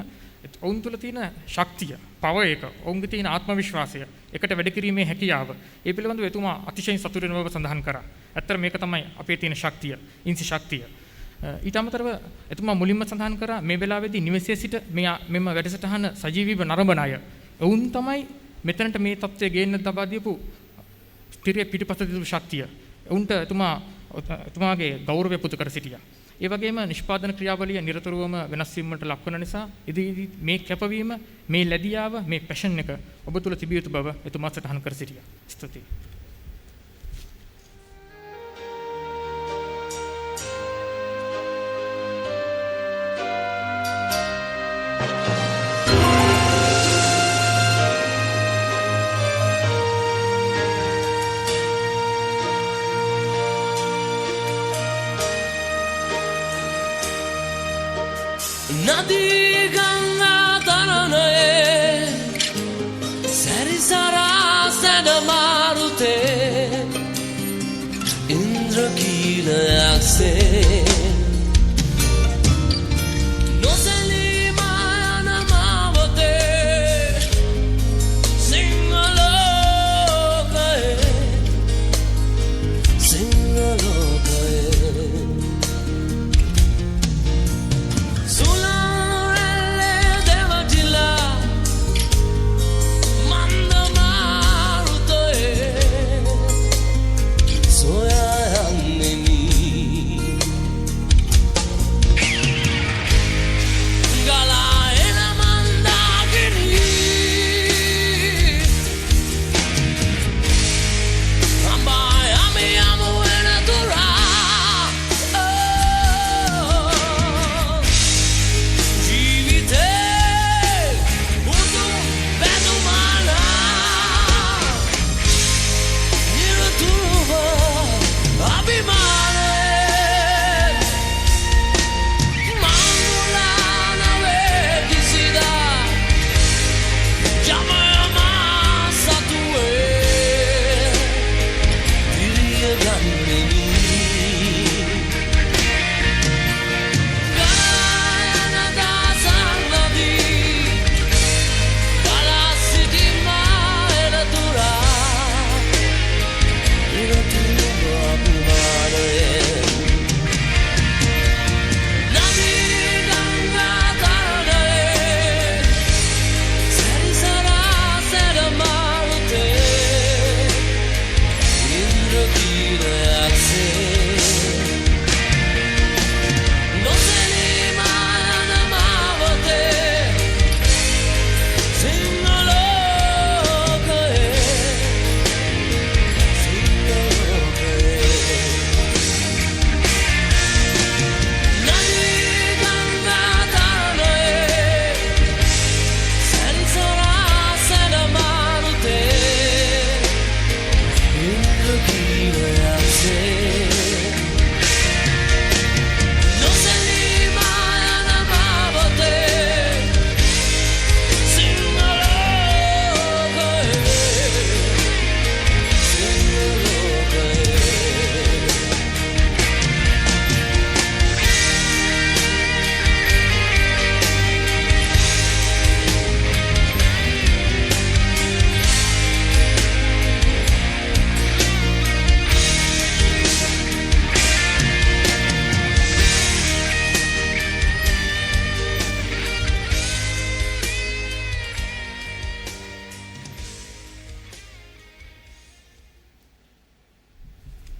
S1: ඔවුන් තුළ තියෙන ශක්තිය, power එක, ඔවුන්ගේ තියෙන ආත්ම විශ්වාසය, එකට වැඩ කිරීමේ හැකියාව. ඒ පිළිබඳව එතුමා අතිශයින් සතුටු වෙන බව සඳහන් කරා. ඇත්තට මේක තමයි අපේ තියෙන ශක්තිය, ඉන්සි ශක්තිය. ඊට අමතරව එතුමා මුලින්ම සඳහන් කරා මේ වෙලාවේදී නිවසේ සිට මෙම වැඩසටහන සජීවීව නරඹන අය. ඔවුන් තමයි මෙතනට මේ තත්ත්වය ගේන්න තබා දීපු තිරේ පිටපත දීපු ශක්තිය. ඔවුන්ට එතුමාගේ ගෞරවය පුද කර සිටියා. ඒ වගේම නිෂ්පාදන ක්‍රියාවලිය නිරතුරුවම වෙනස් වීමකට ලක් වන නිසා ඉදිරි මේ කැපවීම, මේ ලැබියාව, මේ පැෂන් එක ඔබ තුල තිබිය යුතු බව එතුමා සටහන් කර සිටියා. ස්තුතියි.
S11: නදී ගංගා තරණයේ සැරිසරා සැඩමාරුතේ ඉන්ද්‍රකීලයක්සේ නොසැලී මායන මාවතේ සිංහලෝකයේ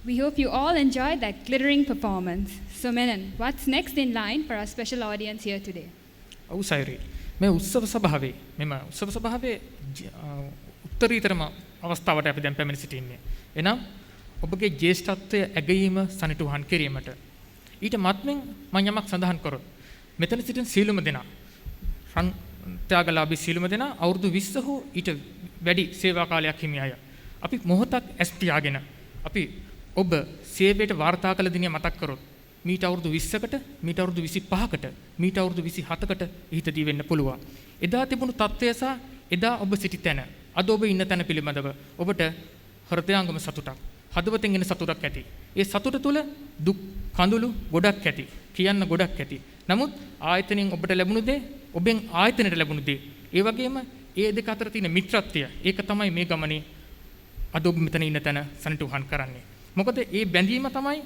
S2: We hope you all enjoyed that glittering performance. So Menon, what's next in line for our special audience here today?
S1: ඔව් සයරි. මේ උත්සව සභාවේ උත්තරීතරම අවස්ථාවට අපි දැන් පැමිණ සිටින්නේ. එනම් ඔබගේ ජ්‍යෙෂ්ඨත්වය ඇගීම සනිටුහන් කිරීමට. ඊට මත්මෙන් මම යමක් සඳහන් කරොත් මෙතන සිටින සීලම දෙනා රන් ත්‍යාගලාභී සීලම දෙනා අවුරුදු 20 හෝ ඊට වැඩි සේවා කාලයක් හිමි අය. අපි මොහොතක් ඇස් පියාගෙන අපි ඔබ සේවයට වාර්තා කළ දිනය මතක් කරොත් මීට අවුරුදු 20කට, මීට අවුරුදු 25කට, මීට අවුරුදු 27කට ඉහිතදී වෙන්න පුළුවන්. එදා තිබුණු තත්ත්වය සහ එදා ඔබ සිටි තැන, අද ඔබ ඉන්න තැන පිළිබඳව ඔබට හෘදයාංගම සතුටක්, හදවතෙන් එන සතුටක් ඇති. ඒ සතුට තුළ දුක් කඳුළු ගොඩක් ඇති. කියන්න ගොඩක් ඇති. නමුත් ආයතනෙන් ඔබට ලැබුණු දේ, ඔබෙන් ආයතනයට ලැබුණු දේ, ඒ වගේම ඒ දෙක අතර තියෙන මිත්‍රත්වය, ඒක තමයි මේ ගමනේ අද ඔබ මෙතන ඉන්න තැන සනිටුහන් කරන්නේ. මොකද ඒ බැඳීම තමයි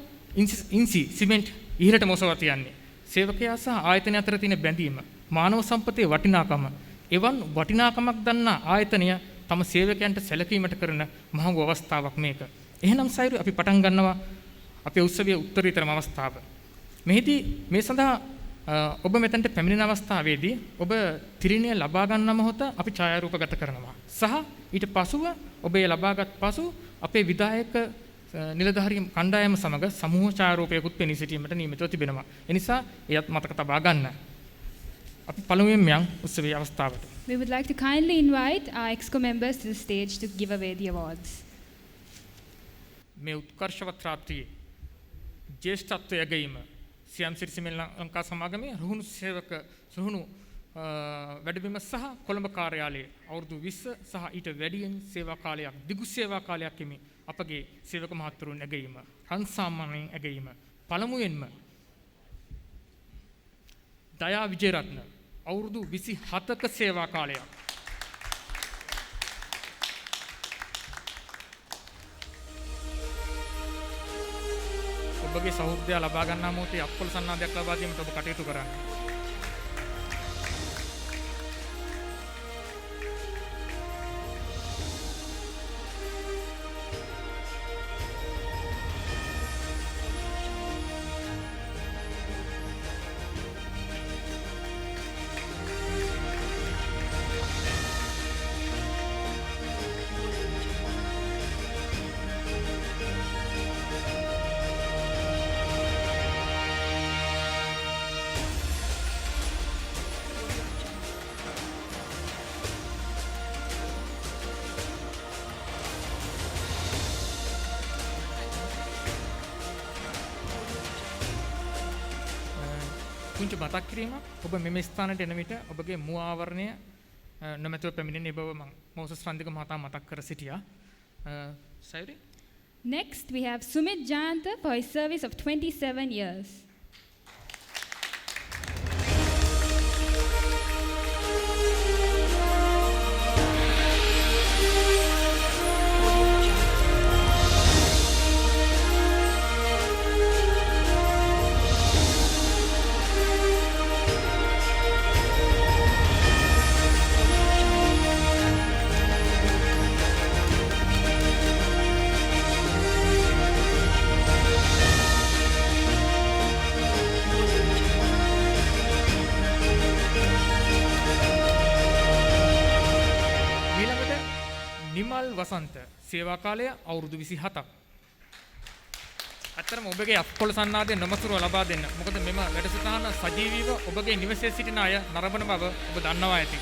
S1: ඉන්සි සිමෙන්ට් ඉහළටම ඔසවා තියන්නේ. සේවකයා සහ ආයතනය අතර තියෙන බැඳීම, මානව සම්පතේ වටිනාකම, එවන් වටිනාකමක් දන්නා ආයතනය තම සේවකයන්ට සැලකීමට කරන මහඟු අවස්ථාවක් මේක. එහෙනම් සයිරු අපි පටන් ගන්නවා අපේ උත්සවයේ උත්තරීතරම අවස්ථාව. මෙහිදී මේ සඳහා ඔබ මෙතනට පැමිණෙන අවස්ථාවේදී ඔබ තිරිණිය ලබා ගන්න මොහොත අපි ඡායාරූපගත කරනවා. සහ ඊට පසුව ඔබ ඒ ලබාගත් පසු අපේ විධායක නිලධාරී කණ්ඩායම සමග සමූහ ඡායාරූපයකුත් පෙනී සිටීමට නියමිතව තිබෙනවා. ඒ නිසා එයත් මතක තබා ගන්න. අපි පළමුවෙන් යම් උත්සවයේ අවස්ථාවට.
S2: We would like to kindly invite our EXCO members to the stage to give away the awards.
S1: මේ උත්කර්ෂවත් රාත්‍රියේ ජේෂ්ඨත්වය ගැනීම සියම් සිරිසිමෙල් ලංකා සමාගමේ රුහුණු සේවක සුහුණු වැඩබිම සහ කොළඹ කාර්යාලයේ අවුරුදු 20 සහ ඊට වැඩියෙන් සේවා කාලයක් දිගු සේවා කාලයක් හිමි අපගේ සේවක මහත්වරුන් ඇගීම රන්සාමණෙන් ඇගීම පළමුවෙන්ම දයා විජේරත්න අවුරුදු 27ක සේවා කාලයක් ඔබගේ සහෘදය ලබා ගන්නා මොහොතේ අප්පොළ සන්නාදයක් ලබා දීමට ඔබ කටයුතු කරන්න. පුංචි මතක් කිරීමක් ඔබ මෙම ස්ථානට එන විට ඔබගේ මුව ආවරණය නොමැතිව පැමිණෙන බව මම මොසස් රන්දික මහතා මතක් කර සිටියා. සයිරි.
S2: Next we have Sumit Jayanta for his service of 27 years. වසන්ත සේවා කාලය අවුරුදු 27ක්. අත්‍තරම ඔබගේ අප්පොළ සන්නාදය නොමසුරුව ලබා දෙන්න. මොකද මෙම වැඩසටහන සජීවීව ඔබගේ නිවසේ සිටින අය නරඹන බව ඔබ දන්නවා ඇති.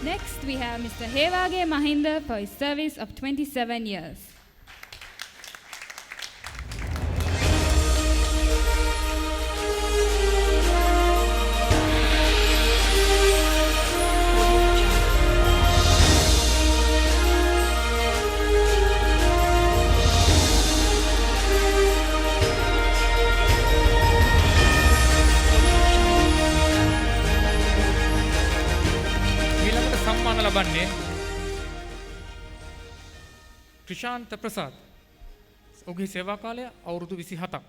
S2: Next, we have Mr. Hevage Mahinda for his service of 27 years.
S1: ලබන්නේ ක්‍රිෂාන්ත ප්‍රසාද්. ඔහුගේ සේවා කාලය අවුරුදු 27ක්.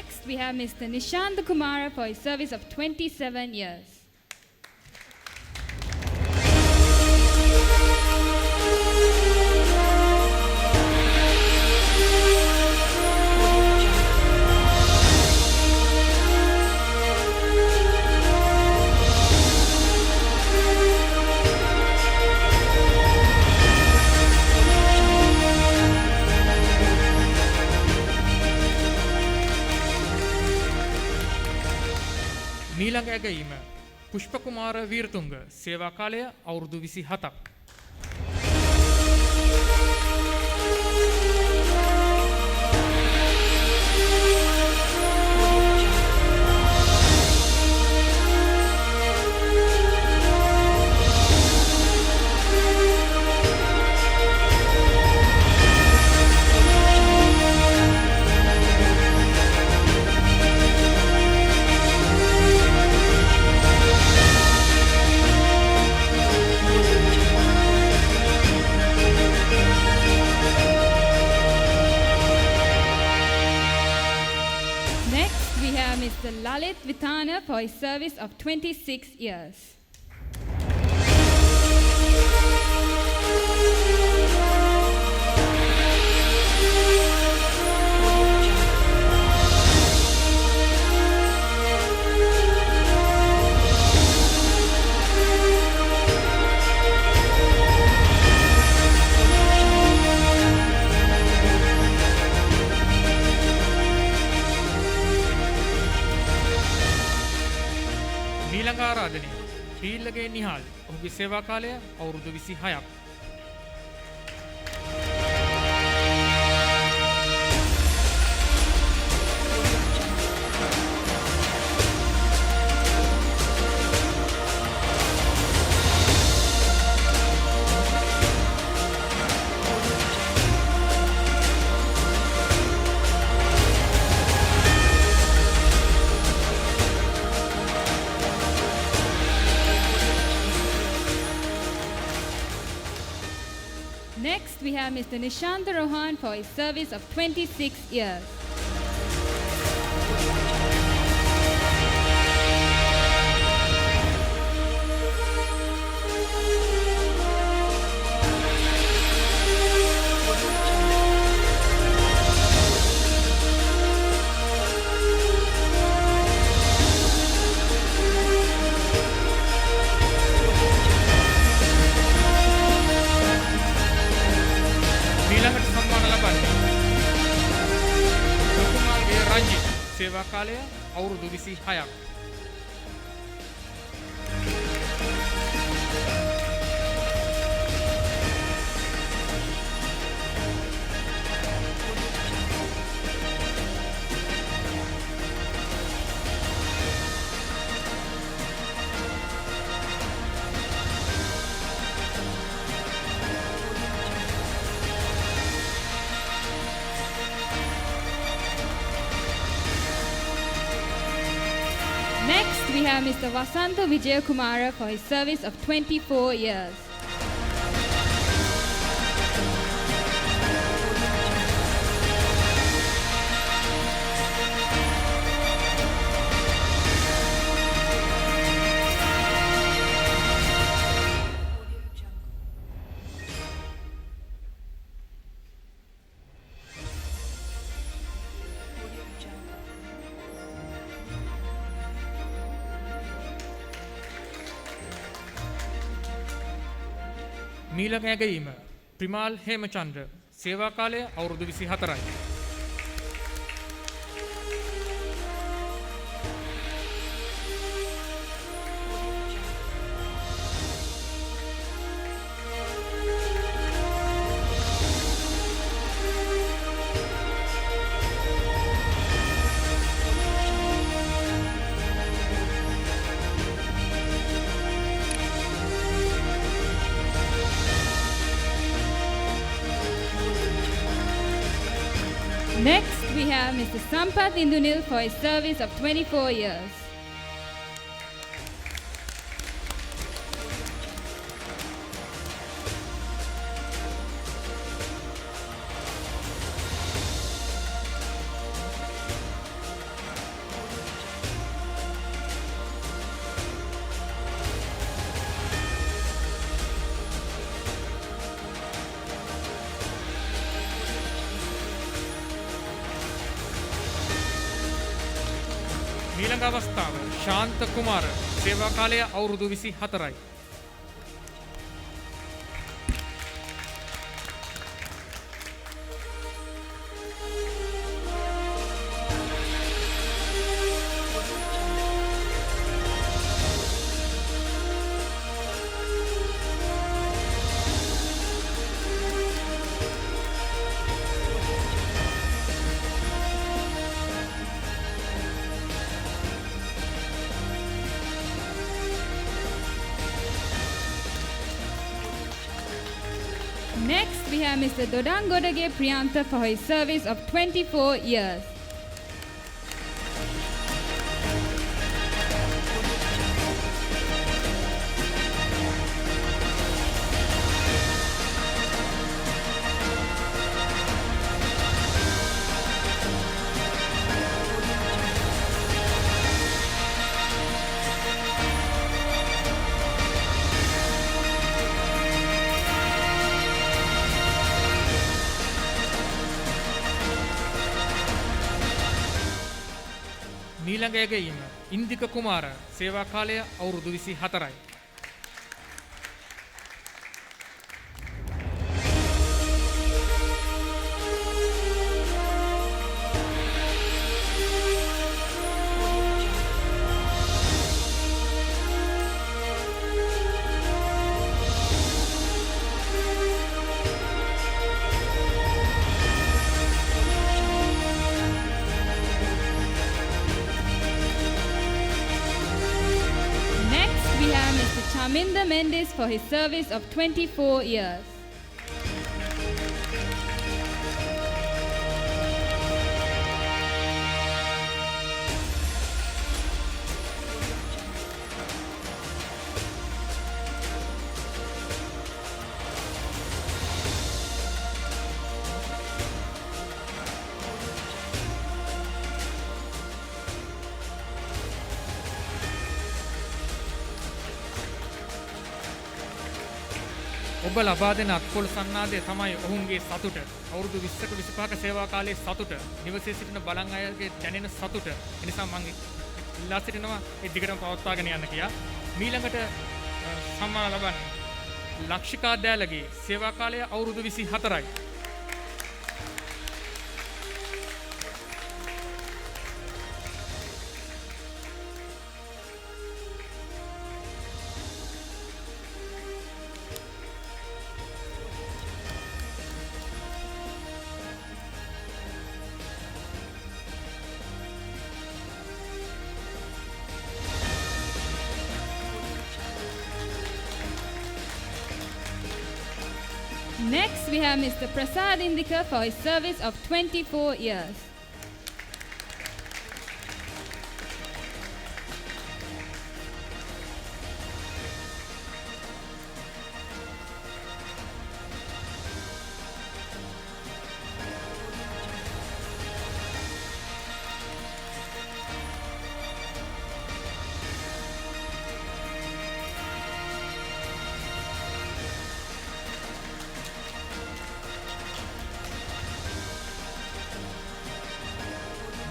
S2: Next, we have Mr. Nishant Kumara for his service of 27 years.
S1: මීළඟ ඇගීම පුෂ්පකුමාර වීරතුංග සේවා කාලය අවුරුදු 27ක්.
S2: Mr. Lalit Vitana for his service of 26 years.
S1: මීළඟ ආරාධනය ටීල්ලගේ නිහාල් ඔහුගේ සේවා කාලය අවුරුදු 26ක්.
S2: Next, we have Mr. Nishant Rohan for his service of 26 years.
S1: ඊළඟට සම්මාන ලබන්නේ කුමාරගේ රංජිත් සේවා කාලය අවුරුදු 26ක්.
S2: Next, we have Mr. Vasanta Vijayakumara for his service of 24 years. මීළඟ ඇගයීම ප්‍රිමාල් හේමචන්ද්‍ර සේවා කාලය අවුරුදු 24යි. Next, we have Mr. Sampath Indunil for his service of 24 years.
S1: මීළඟ අවස්ථාව ශාන්ත කුමාර සේවා කාලය අවුරුදු 24යි.
S2: Next, we have Mr. Dodangodage Priyantha for his service of 24 years. මීළඟ ඇගයීම ඉන්දික කුමාර සේවා කාලය අවුරුදු 24යි. Chaminda Mendes for his service of 24 years. ඔබ ලබා දෙන අත්පොළ සන්නාදය තමයි ඔවුන්ගේ සතුට. අවුරුදු 20ක 25ක සේවා කාලයේ සතුට. නිවසේ සිටින බලන් අයගේ දැනෙන සතුට. ඒ නිසා මම ඉල්ලා සිටිනවා ඒ දිගටම පවත්වාගෙන යන්න කියලා. මීළඟට සම්මාන ලබන්නේ ලක්ෂිකා දෑලගේ සේවා කාලය අවුරුදු 24යි. Next, we have Mr. Prasad Indika for his service of 24 years.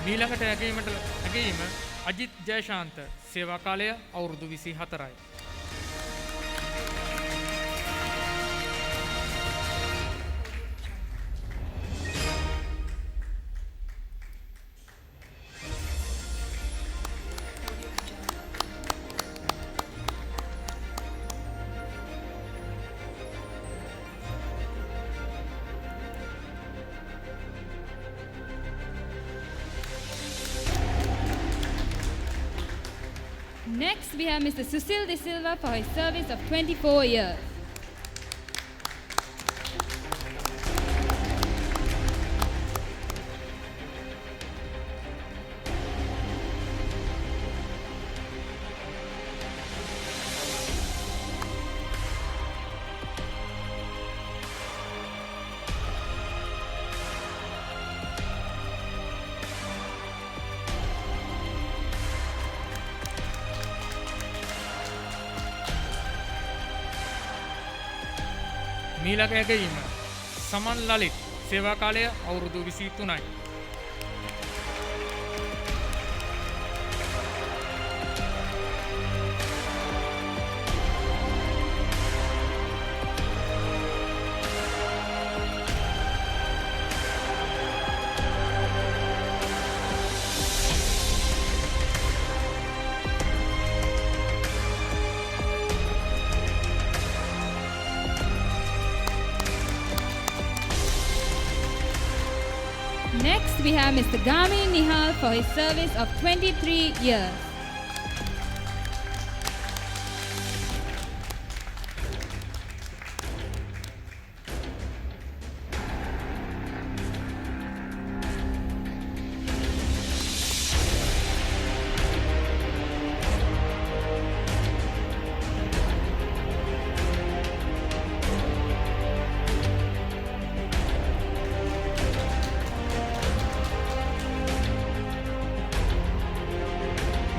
S1: මීළඟට ඇගීම අජිත් ජයශාන්ත සේවා කාලය අවුරුදු 24යි.
S2: Next, we have Mr. Susil De Silva for his service of 24 years.
S1: මීළඟ ඇගයීම සමන් ලලිත් සේවා කාලය අවුරුදු 23යි.
S2: Next, we have Mr. Gami Nihal for his service of 23 years.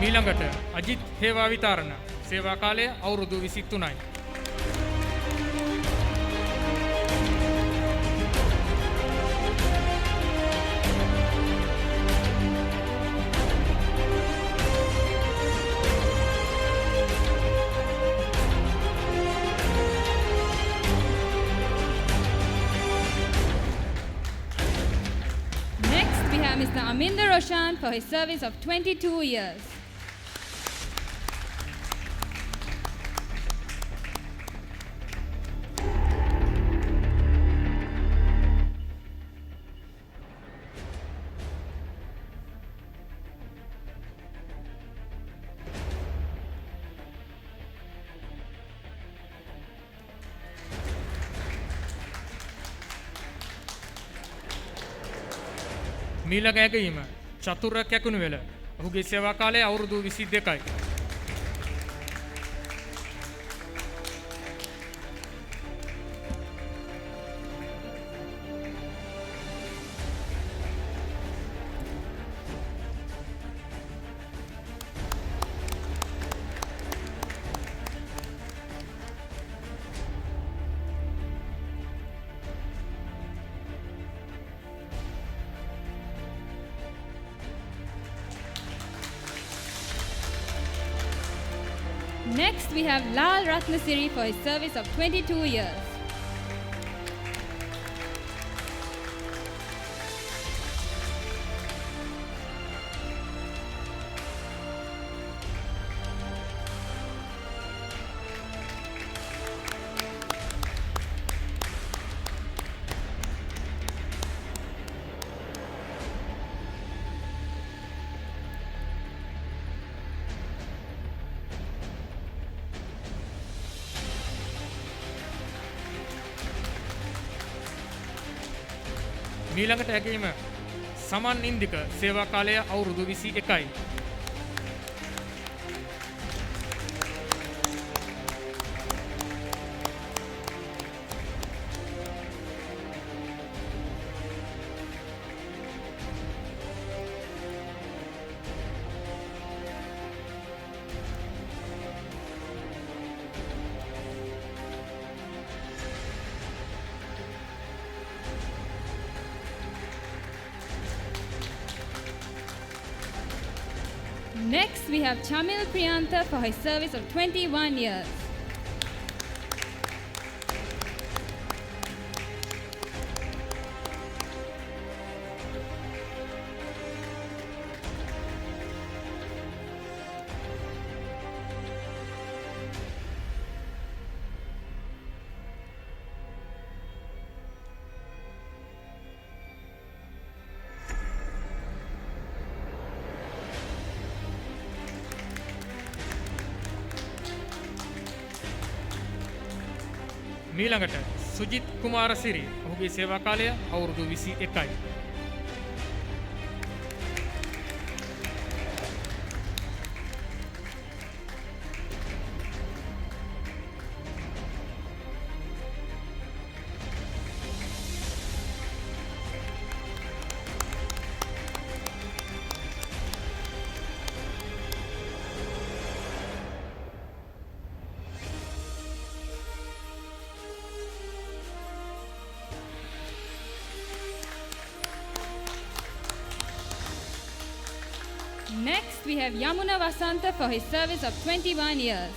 S1: මීළඟට අජිත් හේවා විතරණ සේවා කාලය අවුරුදු 23යි.
S2: Next, we have Mr. Aminder Roshan for his service of 22 years.
S1: මීළඟ ඇගයීම චතුර කැකුණුවෙල ඔහුගේ සේවා කාලය අවුරුදු 22යි.
S2: Next, we have Lal Ratnasiri for his service of 22 years. මීළඟට ඇගීම සමන් ඉන්දික සේවා කාලය අවුරුදු 21යි. Next, we have Chamil Priyanta for his service of 21 years. මීළඟට සුජිත් කුමාරසිරි ඔහුගේ සේවා කාලය අවුරුදු 21යි. Next, we have Yamuna Vasanta for his service of 21 years.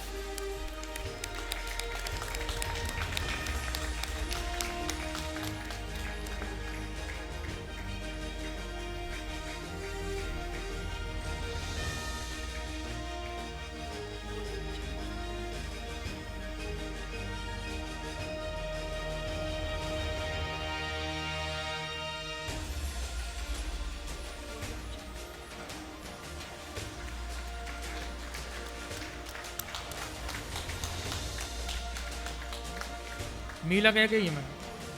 S1: මීළඟ ඇගයීම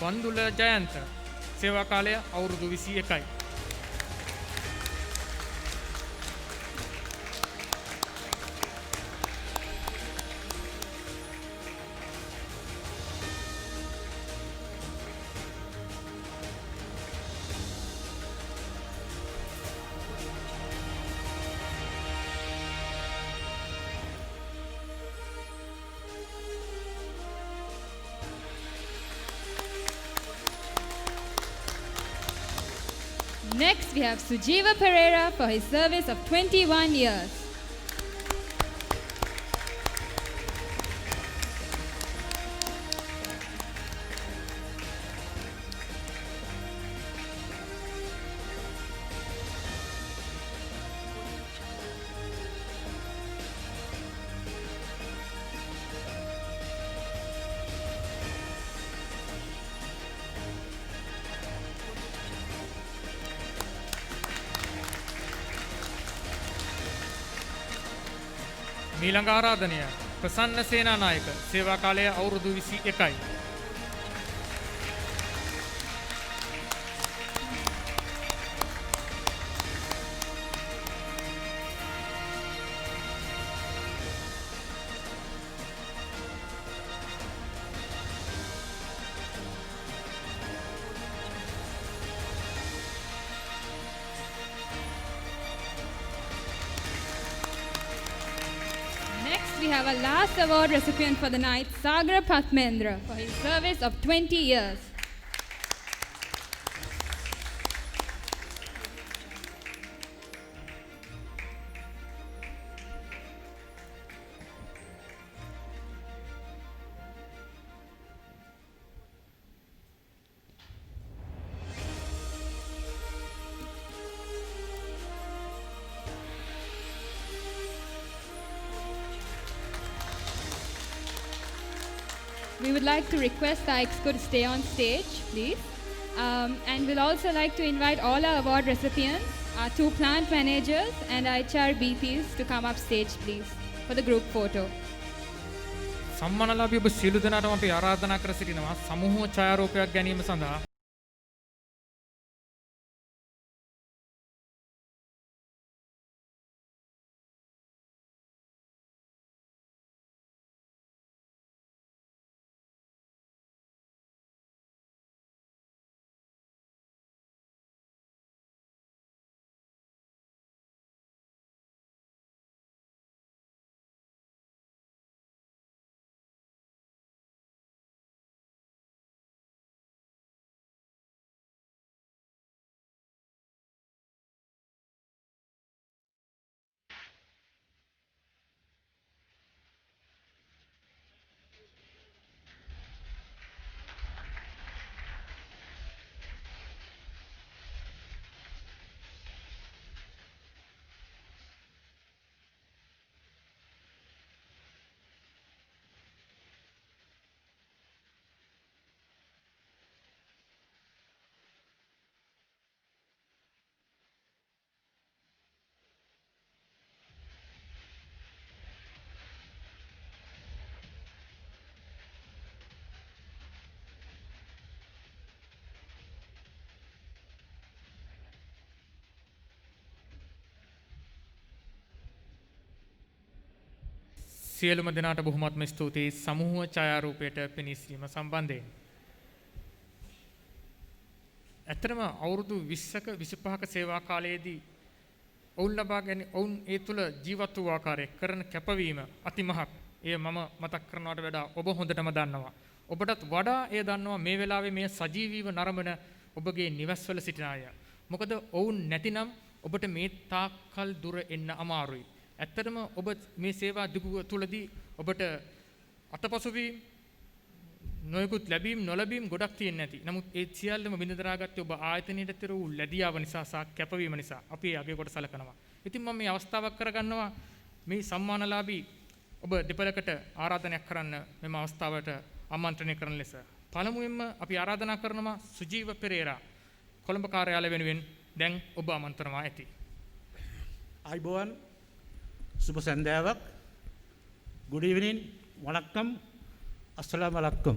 S1: බන්දුල ජයන්ත සේවා කාලය අවුරුදු 21යි.
S2: Next, we have Sujiva Pereira for his service of 21 years.
S1: මීළඟ ආරාධනය ප්‍රසන්න සේනානායක සේවා කාලය අවුරුදු 21යි.
S2: Next, we have our last award recipient for the night, Sagar Patmendra, for his service of 20 years. We would like to request the EXCO to stay on stage, please. And we'll also like to invite all our award recipients, our 2 plant managers and our HR BPs to come up stage, please, for the group photo.
S1: සම්මානලාභී ඔබ සියලු දෙනාටම අපි ආරාධනා කර සිටිනවා සමූහ ඡායාරූපයක් ගැනීම සඳහා. සියලුම දෙනාට බොහොමත්ම ස්තුතියි සමූහ ඡායාරූපයට පෙනී සිටීම සම්බන්ධයෙන්. ඇත්තටම අවුරුදු 20ක 25ක සේවා කාලයේදී ඔවුන් ලබා ගැනීම ඔවුන් ඒ තුල ජීවත් වූ ආකාරය කරන කැපවීම අතිමහත්. එය මම මතක් කරනවට වඩා ඔබ හොඳටම දන්නවා. ඔබටත් වඩා එය දන්නවා මේ වෙලාවේ මේ සජීවීව නරඹන ඔබගේ නිවස්වල සිටින අය. මොකද ඔවුන් නැතිනම් ඔබට මේ තාක්කල් දුර එන්න අමාරුයි. ඇත්තටම ඔබ මේ සේවා දිගුව තුලදී ඔබට අතපසු වීම නොයෙකුත් ලැබීම් නොලැබීම් ගොඩක් තියෙන්නේ නැති. නමුත් ඒ සියල්ලම බිඳ දරාගත්තේ ඔබ ආයතනයට තර වූ ලැබියාව නිසා සහ කැපවීම නිසා අපි අගය කොට සලකනවා. ඉතින් මම මේ අවස්ථාවක් කරගන්නවා මේ සම්මානලාභී ඔබ දෙපළකට ආරාධනයක් කරන්න මෙම අවස්ථාවට ආමන්ත්‍රණය කරන ලෙස. පළමුවෙන්ම අපි ආරාධනා කරනවා සුජීව පෙරේරා කොළඹ කාර්යාලය වෙනුවෙන් දැන් ඔබ ආමන්ත්‍රණවා ඇති.
S12: අයිබෝවන් සුබ සන්ධ්‍යාවක්. good evening වණක්කම් අස්සලාමු අලයිකුම්.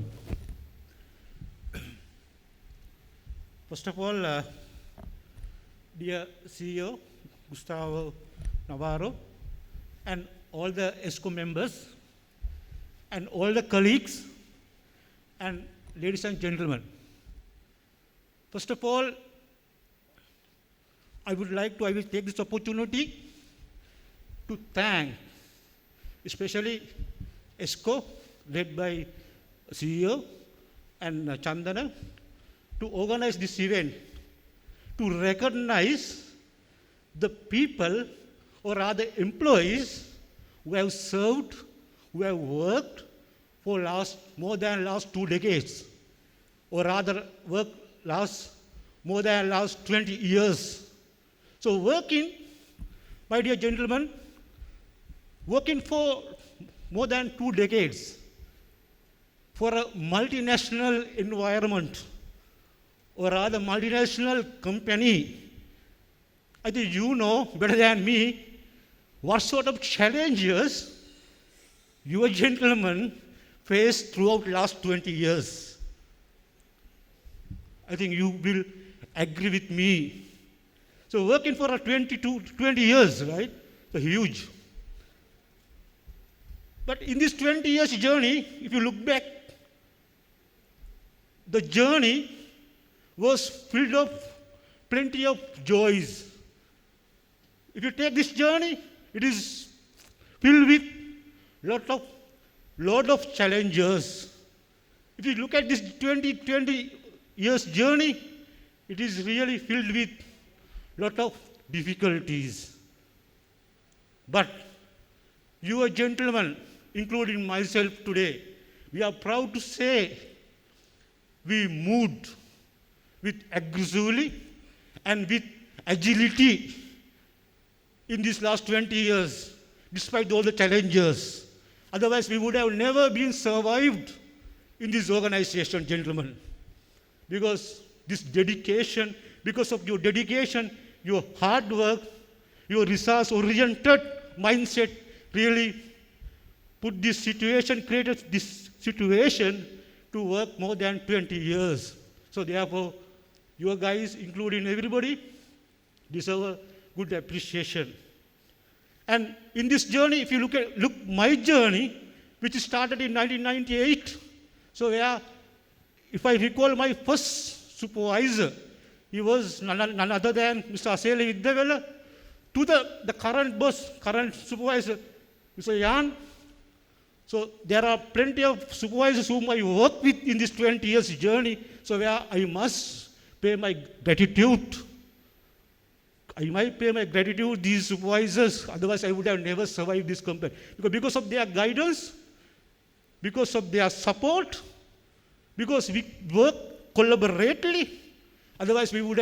S12: First of all, dear CEO Gustavo Navarro, and all the ESCO members, and all the colleagues, and ladies and gentlemen. First of all, I will take this opportunity to thank, especially ESCO, led by CEO and Chandana, to organize this event, to recognize the people, or rather employees, who have served, who have worked for more than last 2 decades, or rather worked more than last 20 years. So working, my dear gentlemen, working for more than 2 decades for a multinational environment, or rather multinational company, I think you know better than me what sort of challenges your gentlemen faced throughout last 20 years. I think you will agree with me. So working for 20 years, right? So huge. But in this 20 years journey, if you look back, the journey was filled of plenty of joys. If you take this journey, it is filled with lot of challenges. If you look at this 20 years journey, it is really filled with lot of difficulties. But you are gentlemen, including myself today, we are proud to say we moved with aggressively and with agility in these last 20 years, despite all the challenges. Otherwise, we would have never been survived in this organization, gentlemen. Because this dedication, because of your dedication, your hard work, your resource-oriented mindset really created this situation to work more than 20 years. So therefore, you guys, including everybody, deserve a good appreciation. And in this journey, if you look my journey, which started in 1998, so if I recall my first supervisor, he was none other than Mr. Asele Vidyavela, to the current boss, current supervisor, Mr. Jan. So there are plenty of supervisors whom I worked with in this 20 years journey, so I must pay my gratitude. I might pay my gratitude to these supervisors, otherwise I would have never survived this company. Because of their guidance, because of their support, because we work collaboratively, otherwise I would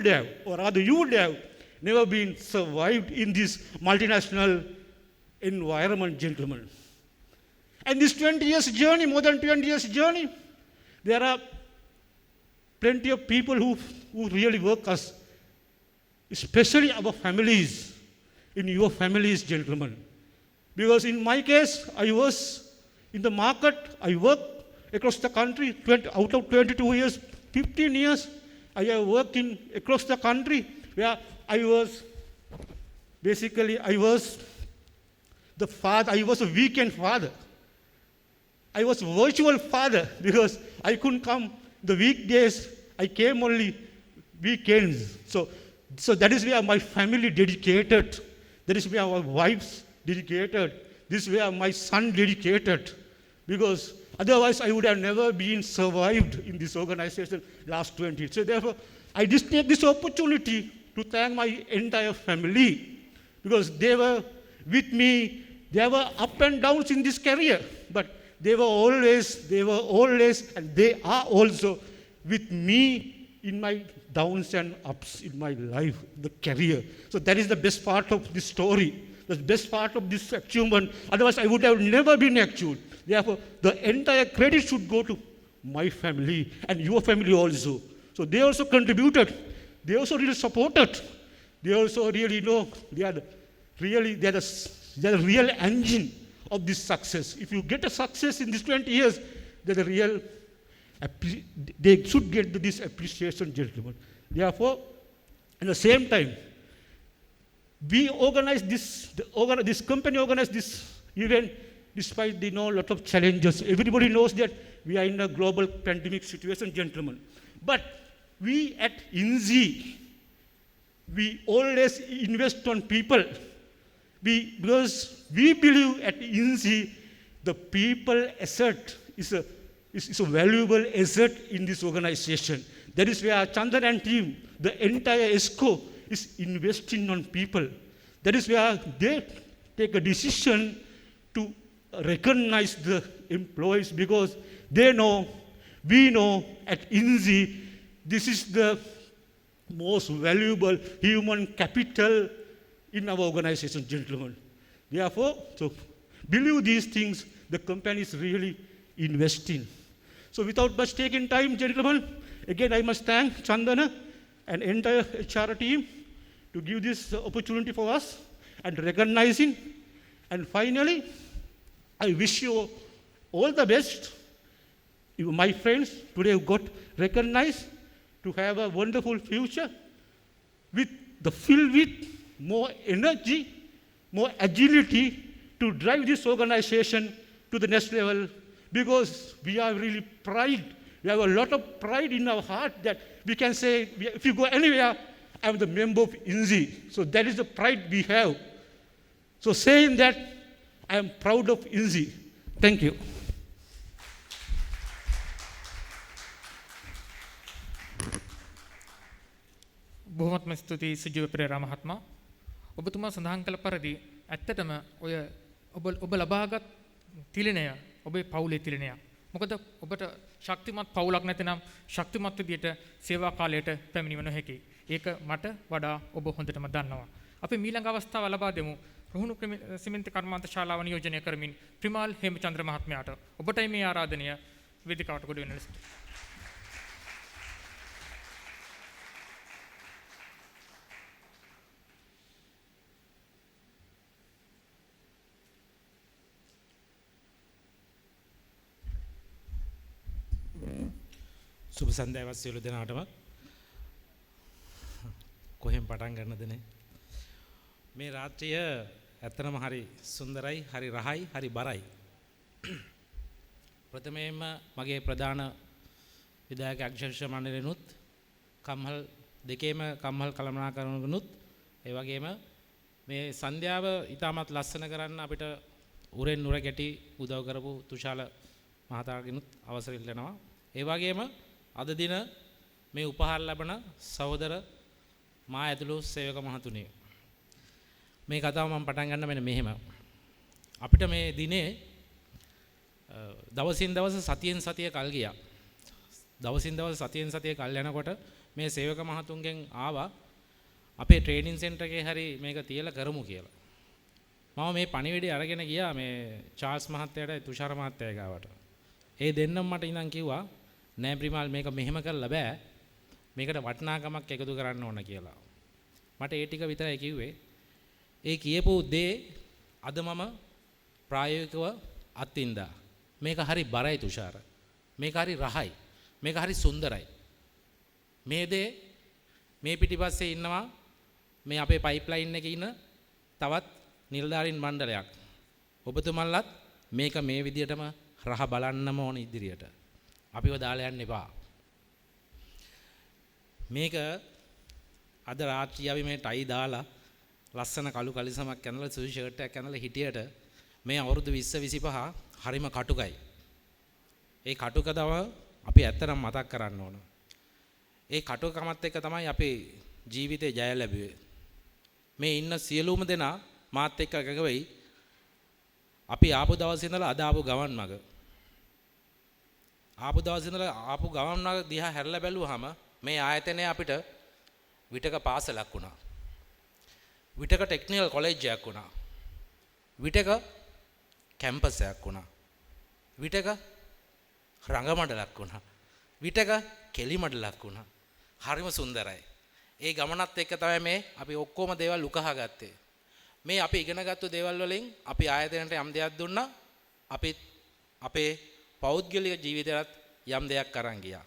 S12: have, or rather you would have, never been survived in this multinational environment, gentlemen. And this 20 years journey, more than 20 years journey, there are plenty of people who really work us, especially our families, in your families, gentlemen. Because in my case, I was in the market, I worked across the country, out of 22 years, 15 years, I have worked across the country, where I was the father, I was a weekend father. I was a virtual father because I couldn't come the weekdays, I came only weekends. So that is where my family dedicated. That is where our wives dedicated. This is where my son dedicated. Because otherwise I would have never been survived in this organization last 20 years. So therefore, I just take this opportunity to thank my entire family. Because they were with me. There were up and downs in this career. But they were always, and they are also with me in my downs and ups in my life, the career. So that is the best part of this story, the best part of this achievement. Otherwise, I would have never been achieved. Therefore, the entire credit should go to my family and your family also. So they also contributed. They also really supported. They also really know they are the real engine of this success. If you get a success in these 20 years, they're the real they should get this appreciation, gentlemen. Therefore, at the same time, we organize this company organized this event despite the lot of challenges. Everybody knows that we are in a global pandemic situation, gentlemen. But we at INSEE, we always invest on people. Because we believe at INSEE, the people asset is a valuable asset in this organization. That is where Chandan and team, the entire ESCO, is investing on people. That is where they take a decision to recognize the employees, because they know, we know at INSEE, this is the most valuable human capital in our organization, gentlemen. Therefore, so believe these things, the company is really investing. So without much taking time, gentlemen, again I must thank Chandana and entire HR team to give this opportunity for us and recognizing. And finally, I wish you all the best. You, my friends, today got recognized to have a wonderful future with the filled with more energy, more agility to drive this organization to the next level, because we are really pride. We have a lot of pride in our heart that we can say, if you go anywhere, I'm the member of INSEE. So that is the pride we have. So saying that, I am proud of INSEE. Thank you.
S1: බොහොමත්ම ස්තුතියි සුජීව පෙරේරා මහත්මයා. ඔබතුමා සඳහන් කළ පරිදි ඇත්තටම ඔය ඔබ ලබාගත් තිලනය ඔබේ පවුලේ තිලනයක්. මොකද ඔබට ශක්තිමත් පවුලක් නැතිනම් ශක්තිමත් විදියට සේවා කාලයට පැමිණිව නොහැකි. ඒක මට වඩා ඔබ හොඳටම දන්නවා. අපි ඊළඟ අවස්ථාව ලබා දෙමු. රුහුණු සිමෙන්ති කර්මාන්ත ශාලාව නියෝජනය කරමින් ප්‍රිමාල් හේමචන්ද්‍ර මහත්මයාට ඔබටයි මේ ආරාධනය වේදිකාවට ගොඩ වෙන ලෙස.
S13: සුබ සන්ධ්‍යාවක් සියලු දෙනාටම. කොහෙන් පටන් ගන්නද නේ? මේ රාත්‍රිය ඇත්තටම හරි සුන්දරයි, හරි රහයි, හරි බරයි. ප්‍රථමයෙන්ම මගේ ප්‍රධාන විධායක අධ්‍යක්ෂ මණ්ඩලෙනුත් කම්හල් දෙකේම කම්හල් කළමනාකරණනුත් ඒ වගේම මේ සන්ධ්‍යාව ඉතාමත් ලස්සන කරන්න අපිට උරෙන් නුර ගැටි උදව් කරපු තුෂාල මහතාගෙනුත් අවසර ඉල්ලනවා. ඒ වගේම අද දින මේ උපහාර ලැබෙන සහෝදර මා ඇතුළු සේවක මහතුණිය. මේ කතාව මම පටන් ගන්න මෙන්න මෙහෙම. අපිට මේ දිනේ දවසින් දවස සතියෙන් සතිය කල් ගියා. දවසින් දවස සතියෙන් සතිය කල් යනකොට මේ සේවක මහතුන්ගෙන් ආවා අපේ ට්‍රේනින් සෙන්ටර් එකේ හරි මේක තියලා කරමු කියලා. මම මේ පණිවිඩය අරගෙන ගියා මේ චාල්ස් මහත්තයාට තුෂාර මහත්තයා ගාවට. ඒ දෙන්නම මට ඉඳන් කිව්වා නෑ ප්‍රිමාල් මේක මෙහෙම කරලා බෑ. මේකට වටිනාකමක් එකතු කරන්න ඕන කියලා. මට ඒ ටික විතරයි කිව්වේ. ඒ කියපු දේ අද මම ප්‍රායෝගිකව අත්විඳා. මේක හරි බරයි තුෂාර. මේක හරි රහයි. මේක හරි සුන්දරයි. මේ දේ මේ පිටිපස්සේ ඉන්නවා මේ අපේ පයිප්ලයින් එකේ ඉන්න තවත් නිලධාරීන් මණ්ඩලයක්. ඔබතුමන්ලත් මේක මේ විදියටම රහ බලන්නම ඕන ඉදිරියට. අපිව දාලා යන්න එපා. මේක අද රාත්‍රියේ අපි මේ ටයි දාලා ලස්සන කළු කලිසමක් ඇඳලා සුදු ෂර්ට් එකක් ඇඳලා හිටියට මේ අවුරුදු 20 25 හරිම කටුකයි. ඒ කටුකදව අපි ඇත්තටම මතක් කරන්න ඕන. ඒ කටුකමත් එක්ක තමයි අපේ ජීවිතේ ජය ලැබුවේ. මේ ඉන්න සියලුම දෙනා මාත් එක්ක එකග වෙයි. අපි ආපු දවසේ ඉඳලා අද ආපු ගමන් මග. ආපු දවසේ ඉඳලා ආපු ගමන් මග දිහා හැරලා බැලුවාම මේ ආයතනය අපිට විටක පාසලක් වුණා. විටක ටෙක්නිකල් කොලෙජ් එකක් වුණා. විටක කැම්පස් එකක් වුණා. විටක රංගමඩලක් වුණා. විටක කෙලි මඩලක් වුණා. හරිම සුන්දරයි. ඒ ගමනත් එක්ක තමයි මේ අපි ඔක්කොම දේවල් උකහා ගත්තේ. මේ අපි ඉගෙනගත්තු දේවල් වලින් අපි ආයතනයට යම් දෙයක් දුන්නා. අපි අපේ පෞද්ගලික ජීවිතයත් යම් දෙයක් අරන් ගියා.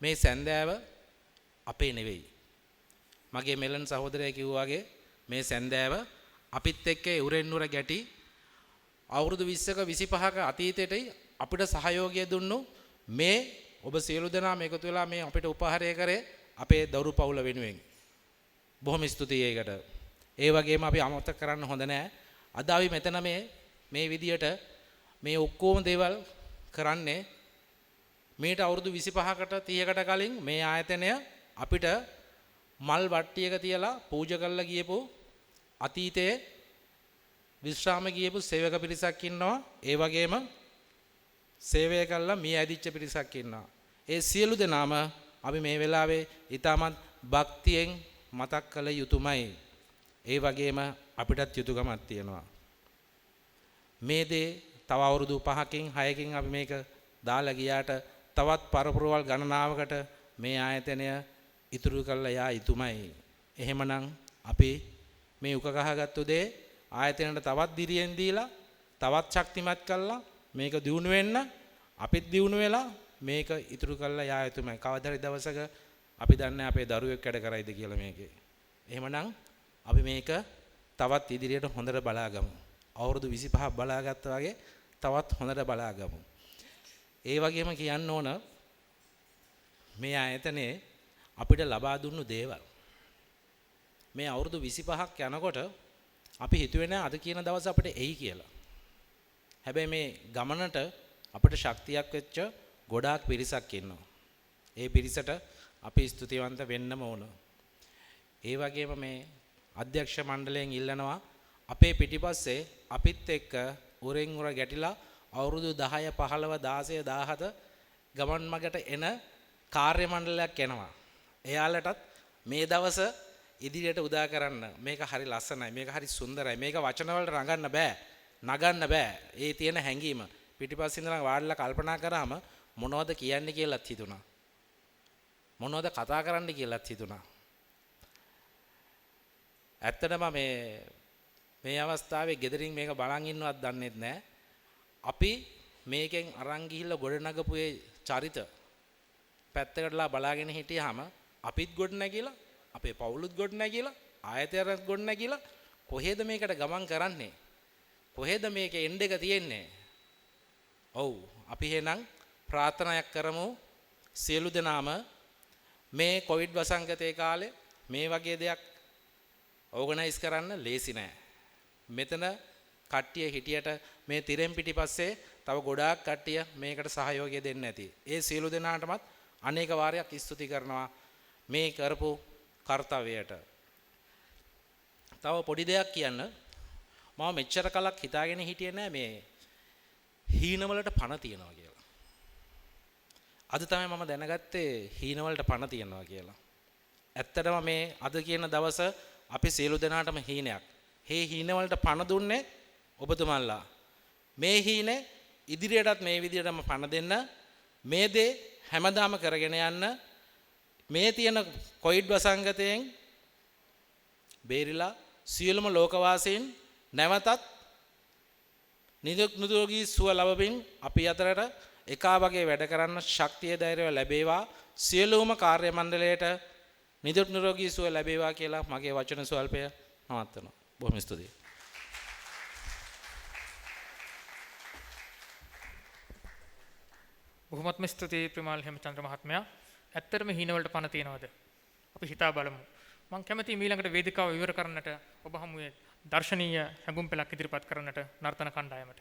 S13: මේ සැන්දෑව අපේ නෙවෙයි. මගේ මෙලන් සහෝදරයා කිව්වා වගේ මේ සැන්දෑව අපිත් එක්ක උරෙන් උර ගැටි අවුරුදු 20ක 25ක අතීතයට අපිට සහයෝගය දුන්නු මේ ඔබ සියලු දෙනාම එකතු වෙලා මේ අපිට උපහාරය කරේ අපේ දරු පවුල වෙනුවෙන්. බොහොම ස්තුතියි ඒකට. ඒ වගේම අපි අමතක කරන්න හොඳ නැහැ. අද අපි මෙතන මේ විදියට මේ ඔක්කොම දේවල් කරන්නේ මේට අවුරුදු 25කට 30කට කලින් මේ ආයතනය අපිට මල් වට්ටියක තියලා පූජා කරලා ගියපු අතීතයේ විශ්‍රාම ගියපු සේවක පිරිසක් ඉන්නවා. ඒ වගේම සේවය කළා මිය ඇදිච්ච පිරිසක් ඉන්නවා. ඒ සියලු දෙනාම අපි මේ වෙලාවේ ඊටමත් භක්තියෙන් මතක් කළ යුතුමයි. ඒ වගේම අපිටත් යුතුයකමක් තියෙනවා. මේ දේ තව අවුරුදු 5කින් 6කින් අපි මේක දාලා ගියාට තවත් පරපුරවල් ගණනාවකට මේ ආයතනය ඉතුරු කරලා යා යුතුමයි. එහෙමනම් අපි මේ උක ගහගත්තු දේ ආයතනයට තවත් දිරියෙන් දීලා තවත් ශක්තිමත් කළා මේක දියුණු වෙන්න අපිත් දියුණු වෙලා මේක ඉතුරු කරලා යා යුතුමයි. කවදාරි දවසක අපි දන්නේ අපේ දරුවෙක් වැඩ කරයිද කියලා මේකේ. එහෙමනම් අපි මේක තවත් ඉදිරියට හොඳට බලාගමු. අවුරුදු 25ක් බලාගත්තා වගේ තවත් හොඳට බලාගමු. ඒ වගේම කියන්න ඕන මේ ආයතනයේ අපිට ලබා දුන්නු දේවල් මේ අවුරුදු 25ක් යනකොට අපි හිතුවේ නෑ අද කියන දවස අපිට එයි කියලා. හැබැයි මේ ගමනට අපිට ශක්තියක් වෙච්ච ගොඩාක් පිරිසක් ඉන්නවා. ඒ පිරිසට අපි ස්තුතිවන්ත වෙන්නම ඕන. ඒ වගේම මේ අධ්‍යක්ෂ මණ්ඩලයෙන් ඉල්ලනවා අපේ පිටිපස්සේ අපිත් එක්ක උරෙන් උර ගැටිලා අවුරුදු 10 15 16 17 ගමන් මගට එන කාර්ය මණ්ඩලයක් එනවා. එයාලටත් මේ දවස ඉදිරියට උදා කරන්න. මේක හරි ලස්සනයි. මේක හරි සුන්දරයි. මේක වචන වලට නගන්න බෑ. නගන්න බෑ. ඒ තියෙන හැඟීම පිටිපස්සේ ඉඳලා වාඩිලා කල්පනා කරාම මොනවද කියන්නේ කියලාත් හිතුණා. මොනවද කතා කරන්න කියලාත් හිතුණා. ඇත්තටම මේ අවස්ථාවේ gederin මේක බලන් ඉන්නවත් දන්නේ නැහැ. අපි මේකෙන් අරන් ගිහිල්ලා ගොඩනගපු ඒ චරිත පැත්තකටලා බලාගෙන හිටියාම අපිත් ගොඩ නැගිලා අපේ පවුලුත් ගොඩ නැගිලා ආයතනයත් ගොඩ නැගිලා කොහෙද මේකට ගමන් කරන්නේ? කොහෙද මේකේ එන්ඩ් එක තියෙන්නේ? ඔව් අපි එහෙනම් ප්‍රාර්ථනාවක් කරමු සියලු දෙනාම මේ කොවිඩ් වසංගතයේ කාලේ මේ වගේ දෙයක් ඕගනයිස් කරන්න ලේසි නෑ. මෙතන කට්ටිය හිටියට මේ තිරෙන් පිටිපස්සේ තව ගොඩාක් කට්ටිය මේකට සහයෝගය දෙන්න ඇති. ඒ සියලු දෙනාටමත් අනේක වාරයක් ස්තුති කරනවා මේ කරපු කාර්යයට. තව පොඩි දෙයක් කියන්න. මම මෙච්චර කලක් හිතාගෙන හිටියේ නෑ මේ හීනවලට පණ තියනවා කියලා. අද තමයි මම දැනගත්තේ හීනවලට පණ තියනවා කියලා. ඇත්තටම මේ අද කියන දවස අපි සියලු දෙනාටම හීනයක්. මේ හීනවලට පණ දුන්නේ ඔබතුමන්ලා. මේ හීනේ ඉදිරියටත් මේ විදිහටම පණ දෙන්න. මේ දේ හැමදාම කරගෙන යන්න. මේ තියෙන කොවිඩ් වසංගතයෙන් බේරිලා සියලුම ලෝකවාසීන් නැවතත් නිරෝගී සුව ලබමින් අපි අතරට එකා වගේ වැඩ කරන්න ශක්තිය ධෛර්යය ලැබේවා. සියලුම කාර්ය මණ්ඩලයට නිරෝගී සුව ලැබේවා කියලා මගේ වචන ස්වල්පය නවත්වනවා. බොහොම ස්තුතියි.
S1: බොහොමත්ම ස්තුතියි ප්‍රමාල් හේමචන්ද්‍ර මහත්මයා. ඇත්තටම හීනවලට පණ තියනවද? අපි හිතා බලමු. මම කැමතියි ඊළඟට වේදිකාව විවර කරන්නට ඔබ හමුවේ දර්ශනීය හැඟුම් පෙළක් ඉදිරිපත් කරන්නට නර්තන කණ්ඩායමට.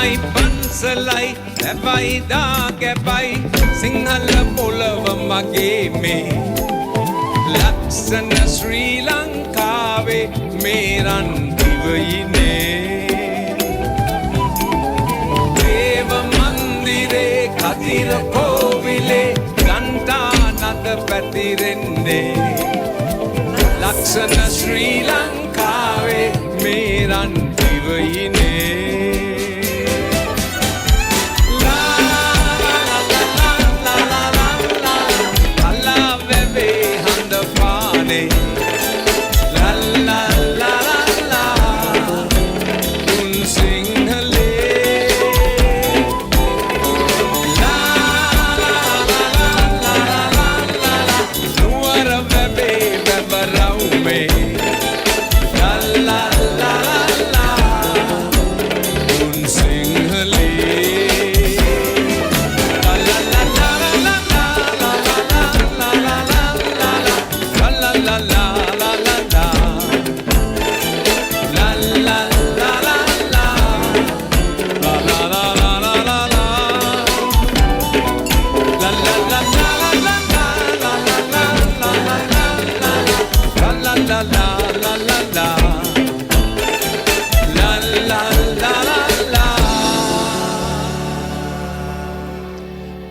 S14: මයි පන්සලයි හැබයි දාගැබයි සිංහල පොළව මගේ මේ ලක්ෂණ ශ්‍රී ලංකාවේ මේ රන් දිවයිනේ දේව මන්දිරේ කතිර කෝවිලේ ගන්ටා නද පැතිරෙන්නේ ලක්ෂණ ශ්‍රී ලංකාවේ මේ රන් දිවයිනේ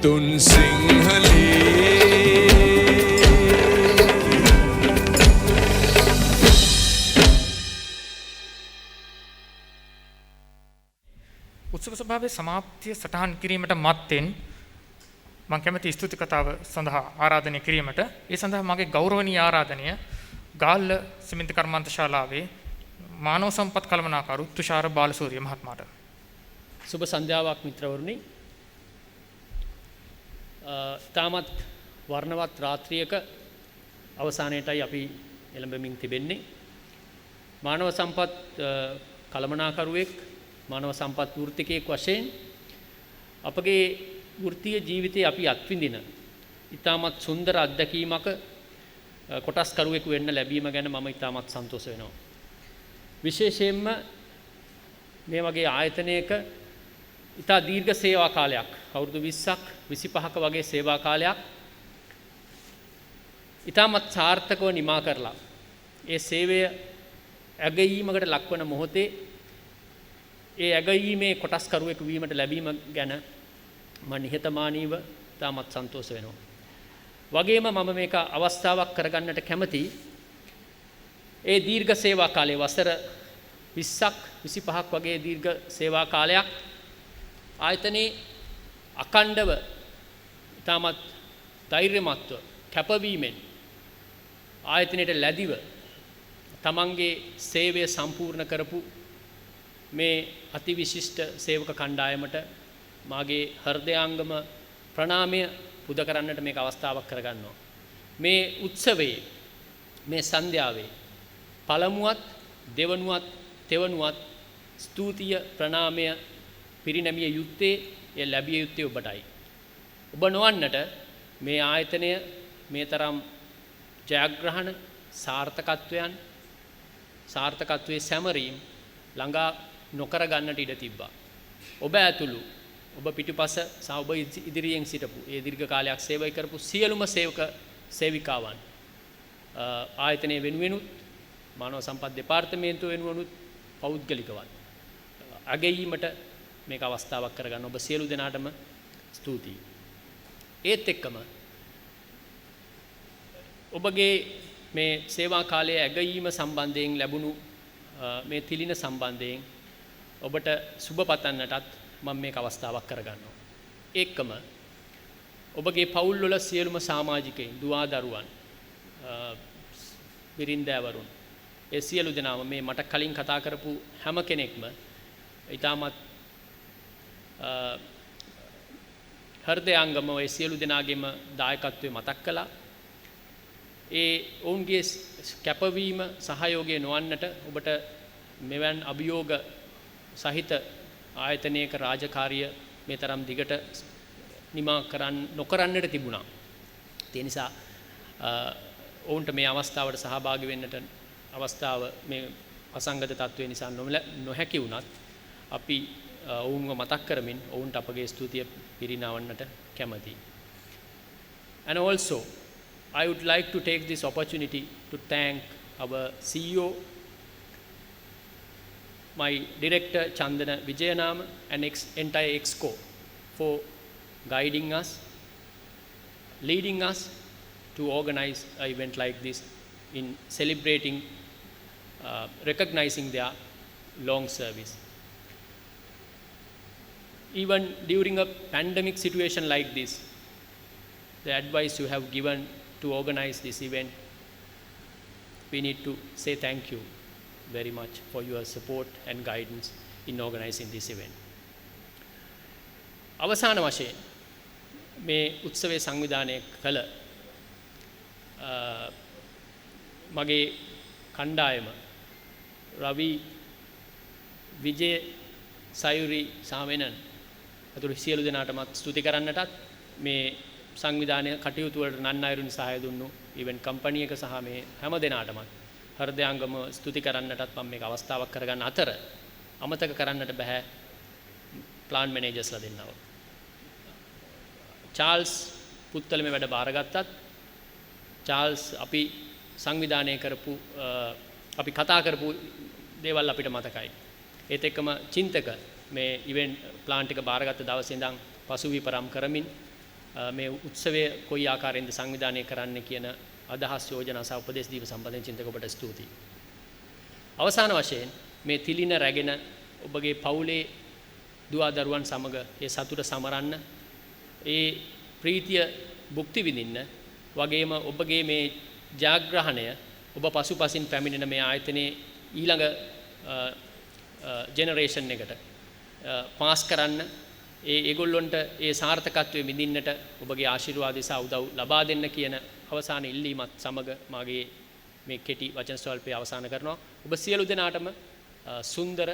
S14: තුන් සිංහලේ
S1: උත්සව සභාවේ සමාප්තිය සටහන් කිරීමට මත්තෙන් මම කැමති ස්තුති කතාව සඳහා ආරාධනය කිරීමට ඒ සඳහා මගේ ගෞරවනීය ආරාධනය ගාල්ල සිමෙන්ති කර්මාන්ත ශාලාවේ මානව සම්පත් කළමනාකරු තුෂාර බාලසූරිය මහත්මයාට
S15: සුබ සන්ධ්‍යාවක් මිත්‍රවරුනි තාමත් වර්ණවත් රාත්‍රියක අවසානයේටයි අපි එළඹෙමින් තිබෙන්නේ මානව සම්පත් කළමනාකරුවෙක් මානව සම්පත් වෘත්තිකයෙක් වශයෙන් අපගේ වෘත්තීය ජීවිතයේ අපි අත්විඳින ඉතාමත් සුන්දර අත්දැකීමක කොටස්කරුවෙකු වෙන්න ලැබීම ගැන මම ඉතාමත් සන්තෝෂ වෙනවා විශේෂයෙන්ම මේ වගේ ආයතනයක ඉතා දීර්ඝ සේවා කාලයක් අවුරුදු 20ක් 25ක වගේ සේවා කාලයක් ඉතාමත් සාර්ථකව නිමා කරලා ඒ සේවය ඇගයීමකට ලක්වන මොහොතේ ඒ ඇගයීමේ කොටස්කරුවෙකු වීමට ලැබීම ගැන මම නිහතමානීව ඉතාමත් සන්තෝෂ වෙනවා. වගේම මම මේක අවස්ථාවක් කරගන්නට කැමතියි. ඒ දීර්ඝ සේවා කාලයේ වසර 20ක් 25ක් වගේ දීර්ඝ සේවා කාලයක් ආයතනයේ අකණ්ඩව ඉතාමත් ධෛර්යමත්ව කැපවීමෙන් ආයතනයට ලැබිව තමන්ගේ සේවය සම්පූර්ණ කරපු මේ අතිවිශිෂ්ට සේවක කණ්ඩායමට මාගේ හෘදයාංගම ප්‍රණාමය පුද කරන්නට මේක අවස්ථාවක් කරගන්නවා. මේ උත්සවයේ මේ සන්ධ්‍යාවේ පළමුවත් දෙවනුවත් තෙවනුවත් ස්තුතිය ප්‍රණාමය පිරිනැමිය යුත්තේ ඒ ලැබිය යුත්තේ ඔබටයි. ඔබ නොවන්නට මේ ආයතනය මේ තරම් ජයග්‍රහණ සාර්ථකත්වයේ සැමරීම් ළඟා නොකර ගන්නට ඉඩ තිබ්බා. ඔබ ඇතුළු ඔබ පිටුපස සහ ඔබ ඉදිරියෙන් සිටපු ඒ දීර්ඝ කාලයක් සේවය කරපු සියලුම සේවක සේවිකාවන් ආයතනයේ වෙනුවෙනුත් මානව සම්පත් දෙපාර්තමේන්තුව වෙනුවෙනුත් පෞද්ගලිකවත් අගයීමට මේක අවස්ථාවක් කරගන්න ඔබ සියලු දෙනාටම ස්තුතියි. ඒත් එක්කම ඔබගේ මේ සේවා කාලයේ ඇගයීම සම්බන්ධයෙන් ලැබුණු මේ තිලින සම්බන්ධයෙන් ඔබට සුබ පතන්නටත් මම මේක අවස්ථාවක් කරගන්නවා. ඒකම ඔබගේ පවුල් වල සියලුම සමාජිකයින්, දුවා දරුවන්, බිරින්දෑවරුන් ඒ සියලු දෙනාම මේ මට කලින් කතා කරපු හැම කෙනෙක්ම ඊටමත් හෘදයාංගම ඒ සියලු දෙනාගේම දායකත්වය මතක් කළා. ඒ ඔවුන්ගේ කැපවීම සහයෝගය නොවන්නට ඔබට මෙවන් අභියෝග සහිත ආයතනයක රාජකාරිය මේ තරම් දිගට නිමා නොකරන්නට තිබුණා. ඒ නිසා ඔවුන්ට මේ අවස්ථාවට සහභාගී වෙන්නට අවස්ථාව මේ අසංගත තත්ත්වය නිසා නොහැකි වුණත් අපි ඔවුන්ව මතක් කරමින් ඔවුන්ට අපගේ ස්තුතිය පිරිනවන්නට කැමැතියි. And also, I would like to take this opportunity to thank our CEO, my director Chandana Vijayanama, and entire EXCO for guiding us, leading us to organize an event like this in celebrating, recognizing their long service. Even during a pandemic situation like this, the advice you have given to organize this event, we need to say thank you very much for your support and guidance in organizing this event. අවසාන වශයෙන් මේ උත්සවයේ සංවිධානය කළ මගේ කණ්ඩායම රවි විජේ සයුරි සාමෙනන් අතුරු සියලු දෙනාටමත් ස්තුති කරන්නටත් මේ සංවිධානය කටයුතු වලට නන්නයිරුන් සහාය දුන්නු ඉවෙන්ට් කම්පැනි එක සහ මේ හැම දෙනාටමත් හෘදයාංගම ස්තුති කරන්නටත් මම මේක අවස්ථාවක් කරගන්න අතර අමතක කරන්නට බෑ ප්ලාන් මැනේජර්ස්ලා දෙන්නව. චාල්ස් පුත්තල මේ වැඩ බාරගත්තත් චාල්ස් අපි සංවිධානය කරපු අපි කතා කරපු දේවල් අපිට මතකයි. ඒත් එක්කම චින්තක මේ ඉවෙන්ට් ප්ලාන් එක බාරගත්ත දවසේ ඉඳන් පසුවිපරම් කරමින් මේ උත්සවය කොයි ආකාරයෙන්ද සංවිධානය කරන්න කියන අදහස් යෝජනා සහ උපදෙස් දීම සම්බන්ධයෙන් චින්තක ඔබට ස්තුතියි. අවසාන වශයෙන් මේ තිලින රැගෙන ඔබගේ පවුලේ දුවා දරුවන් සමග ඒ සතුට සමරන්න ඒ ප්‍රීතිය භුක්ති විඳින්න වගේම ඔබගේ මේ ජාග්‍රහණය ඔබ පසුපසින් පැමිණෙන මේ ආයතනයේ ඊළඟ ජෙනරේෂන් එකට පාස් කරන්න ඒගොල්ලොන්ට ඒ සාර්ථකත්වයේ විඳින්නට ඔබගේ ආශිර්වාද සහ උදව් ලබා දෙන්න කියන අවසාන ඉල්ලීමත් සමග මාගේ මේ කෙටි වචන ස්වල්පය අවසන් කරනවා. ඔබ සියලු දෙනාටම සුන්දර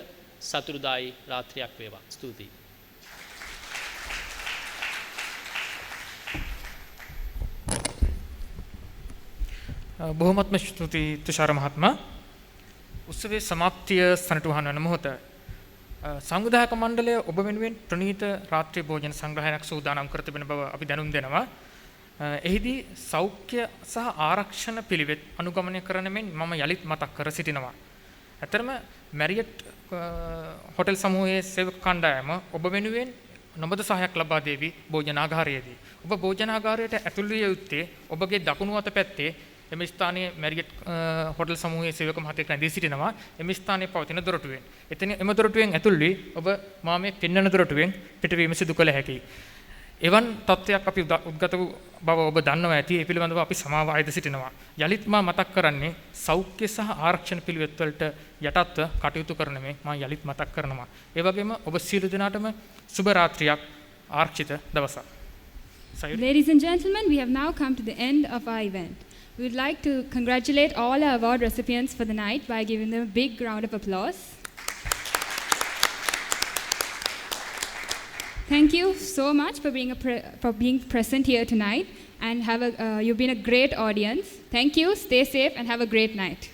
S15: සතුටුදායී රාත්‍රියක් වේවා. ස්තුතියි.
S1: බොහොමත්ම ස්තුතියි තුෂාර මහත්මයා. උත්සවයේ සමාප්තිය සනිටුහන් වන මොහොත සංවිධායක මණ්ඩලය ඔබ වෙනුවෙන් ප්‍රණීත රාත්‍රී භෝජන සංග්‍රහයක් සූදානම් කර තිබෙන බව අපි දැනුම් දෙනවා. එහිදී සෞඛ්‍ය සහ ආරක්ෂණ පිළිවෙත් අනුගමනය කරන මෙන් මම යලිත් මතක් කර සිටිනවා. ඇතරම මැරියට් හොටෙල් සමූහයේ සේවක කණ්ඩායම ඔබ වෙනුවෙන් නොබද සහායක් ලබා දෙවි භෝජනාගාරයේදී. ඔබ භෝජනාගාරයට ඇතුළු විය යුත්තේ ඔබගේ දකුණු අත පැත්තේ එම ස්ථානයේ මැරියට් හොටෙල් සමූහයේ සේවක මහත්තයෙක් රැඳී සිටිනවා. එම ස්ථානයේ පවතින දොරටුවෙන්. එතන එම දොරටුවෙන් ඇතුළු වී ඔබ මා මේ පෙන්වන දොරටුවෙන් පිටවීම සිදු කළ හැකියි. එවන් තත්ත්වයක් අපි උද්ගත වූ බව ඔබ දන්නවා ඇති. ඒ පිළිබඳව අපි සමාව ආයද සිටිනවා. යලිත් මා මතක් කරන්නේ සෞඛ්‍ය සහ ආරක්ෂණ පිළිවෙත් වලට යටත්ව කටයුතු කරන මේ මා යලිත් මතක් කරනවා. ඒ වගේම ඔබ සියලු දෙනාටම සුබ රාත්‍රියක් ආරක්ෂිත දවසක්.
S2: Ladies and gentlemen, we have now come to the end of our event. We would like to congratulate all our award recipients for the night by giving them a big round of applause. Thank you so much for being present here tonight, and you've been a great audience. Thank you. Stay safe and have a great night.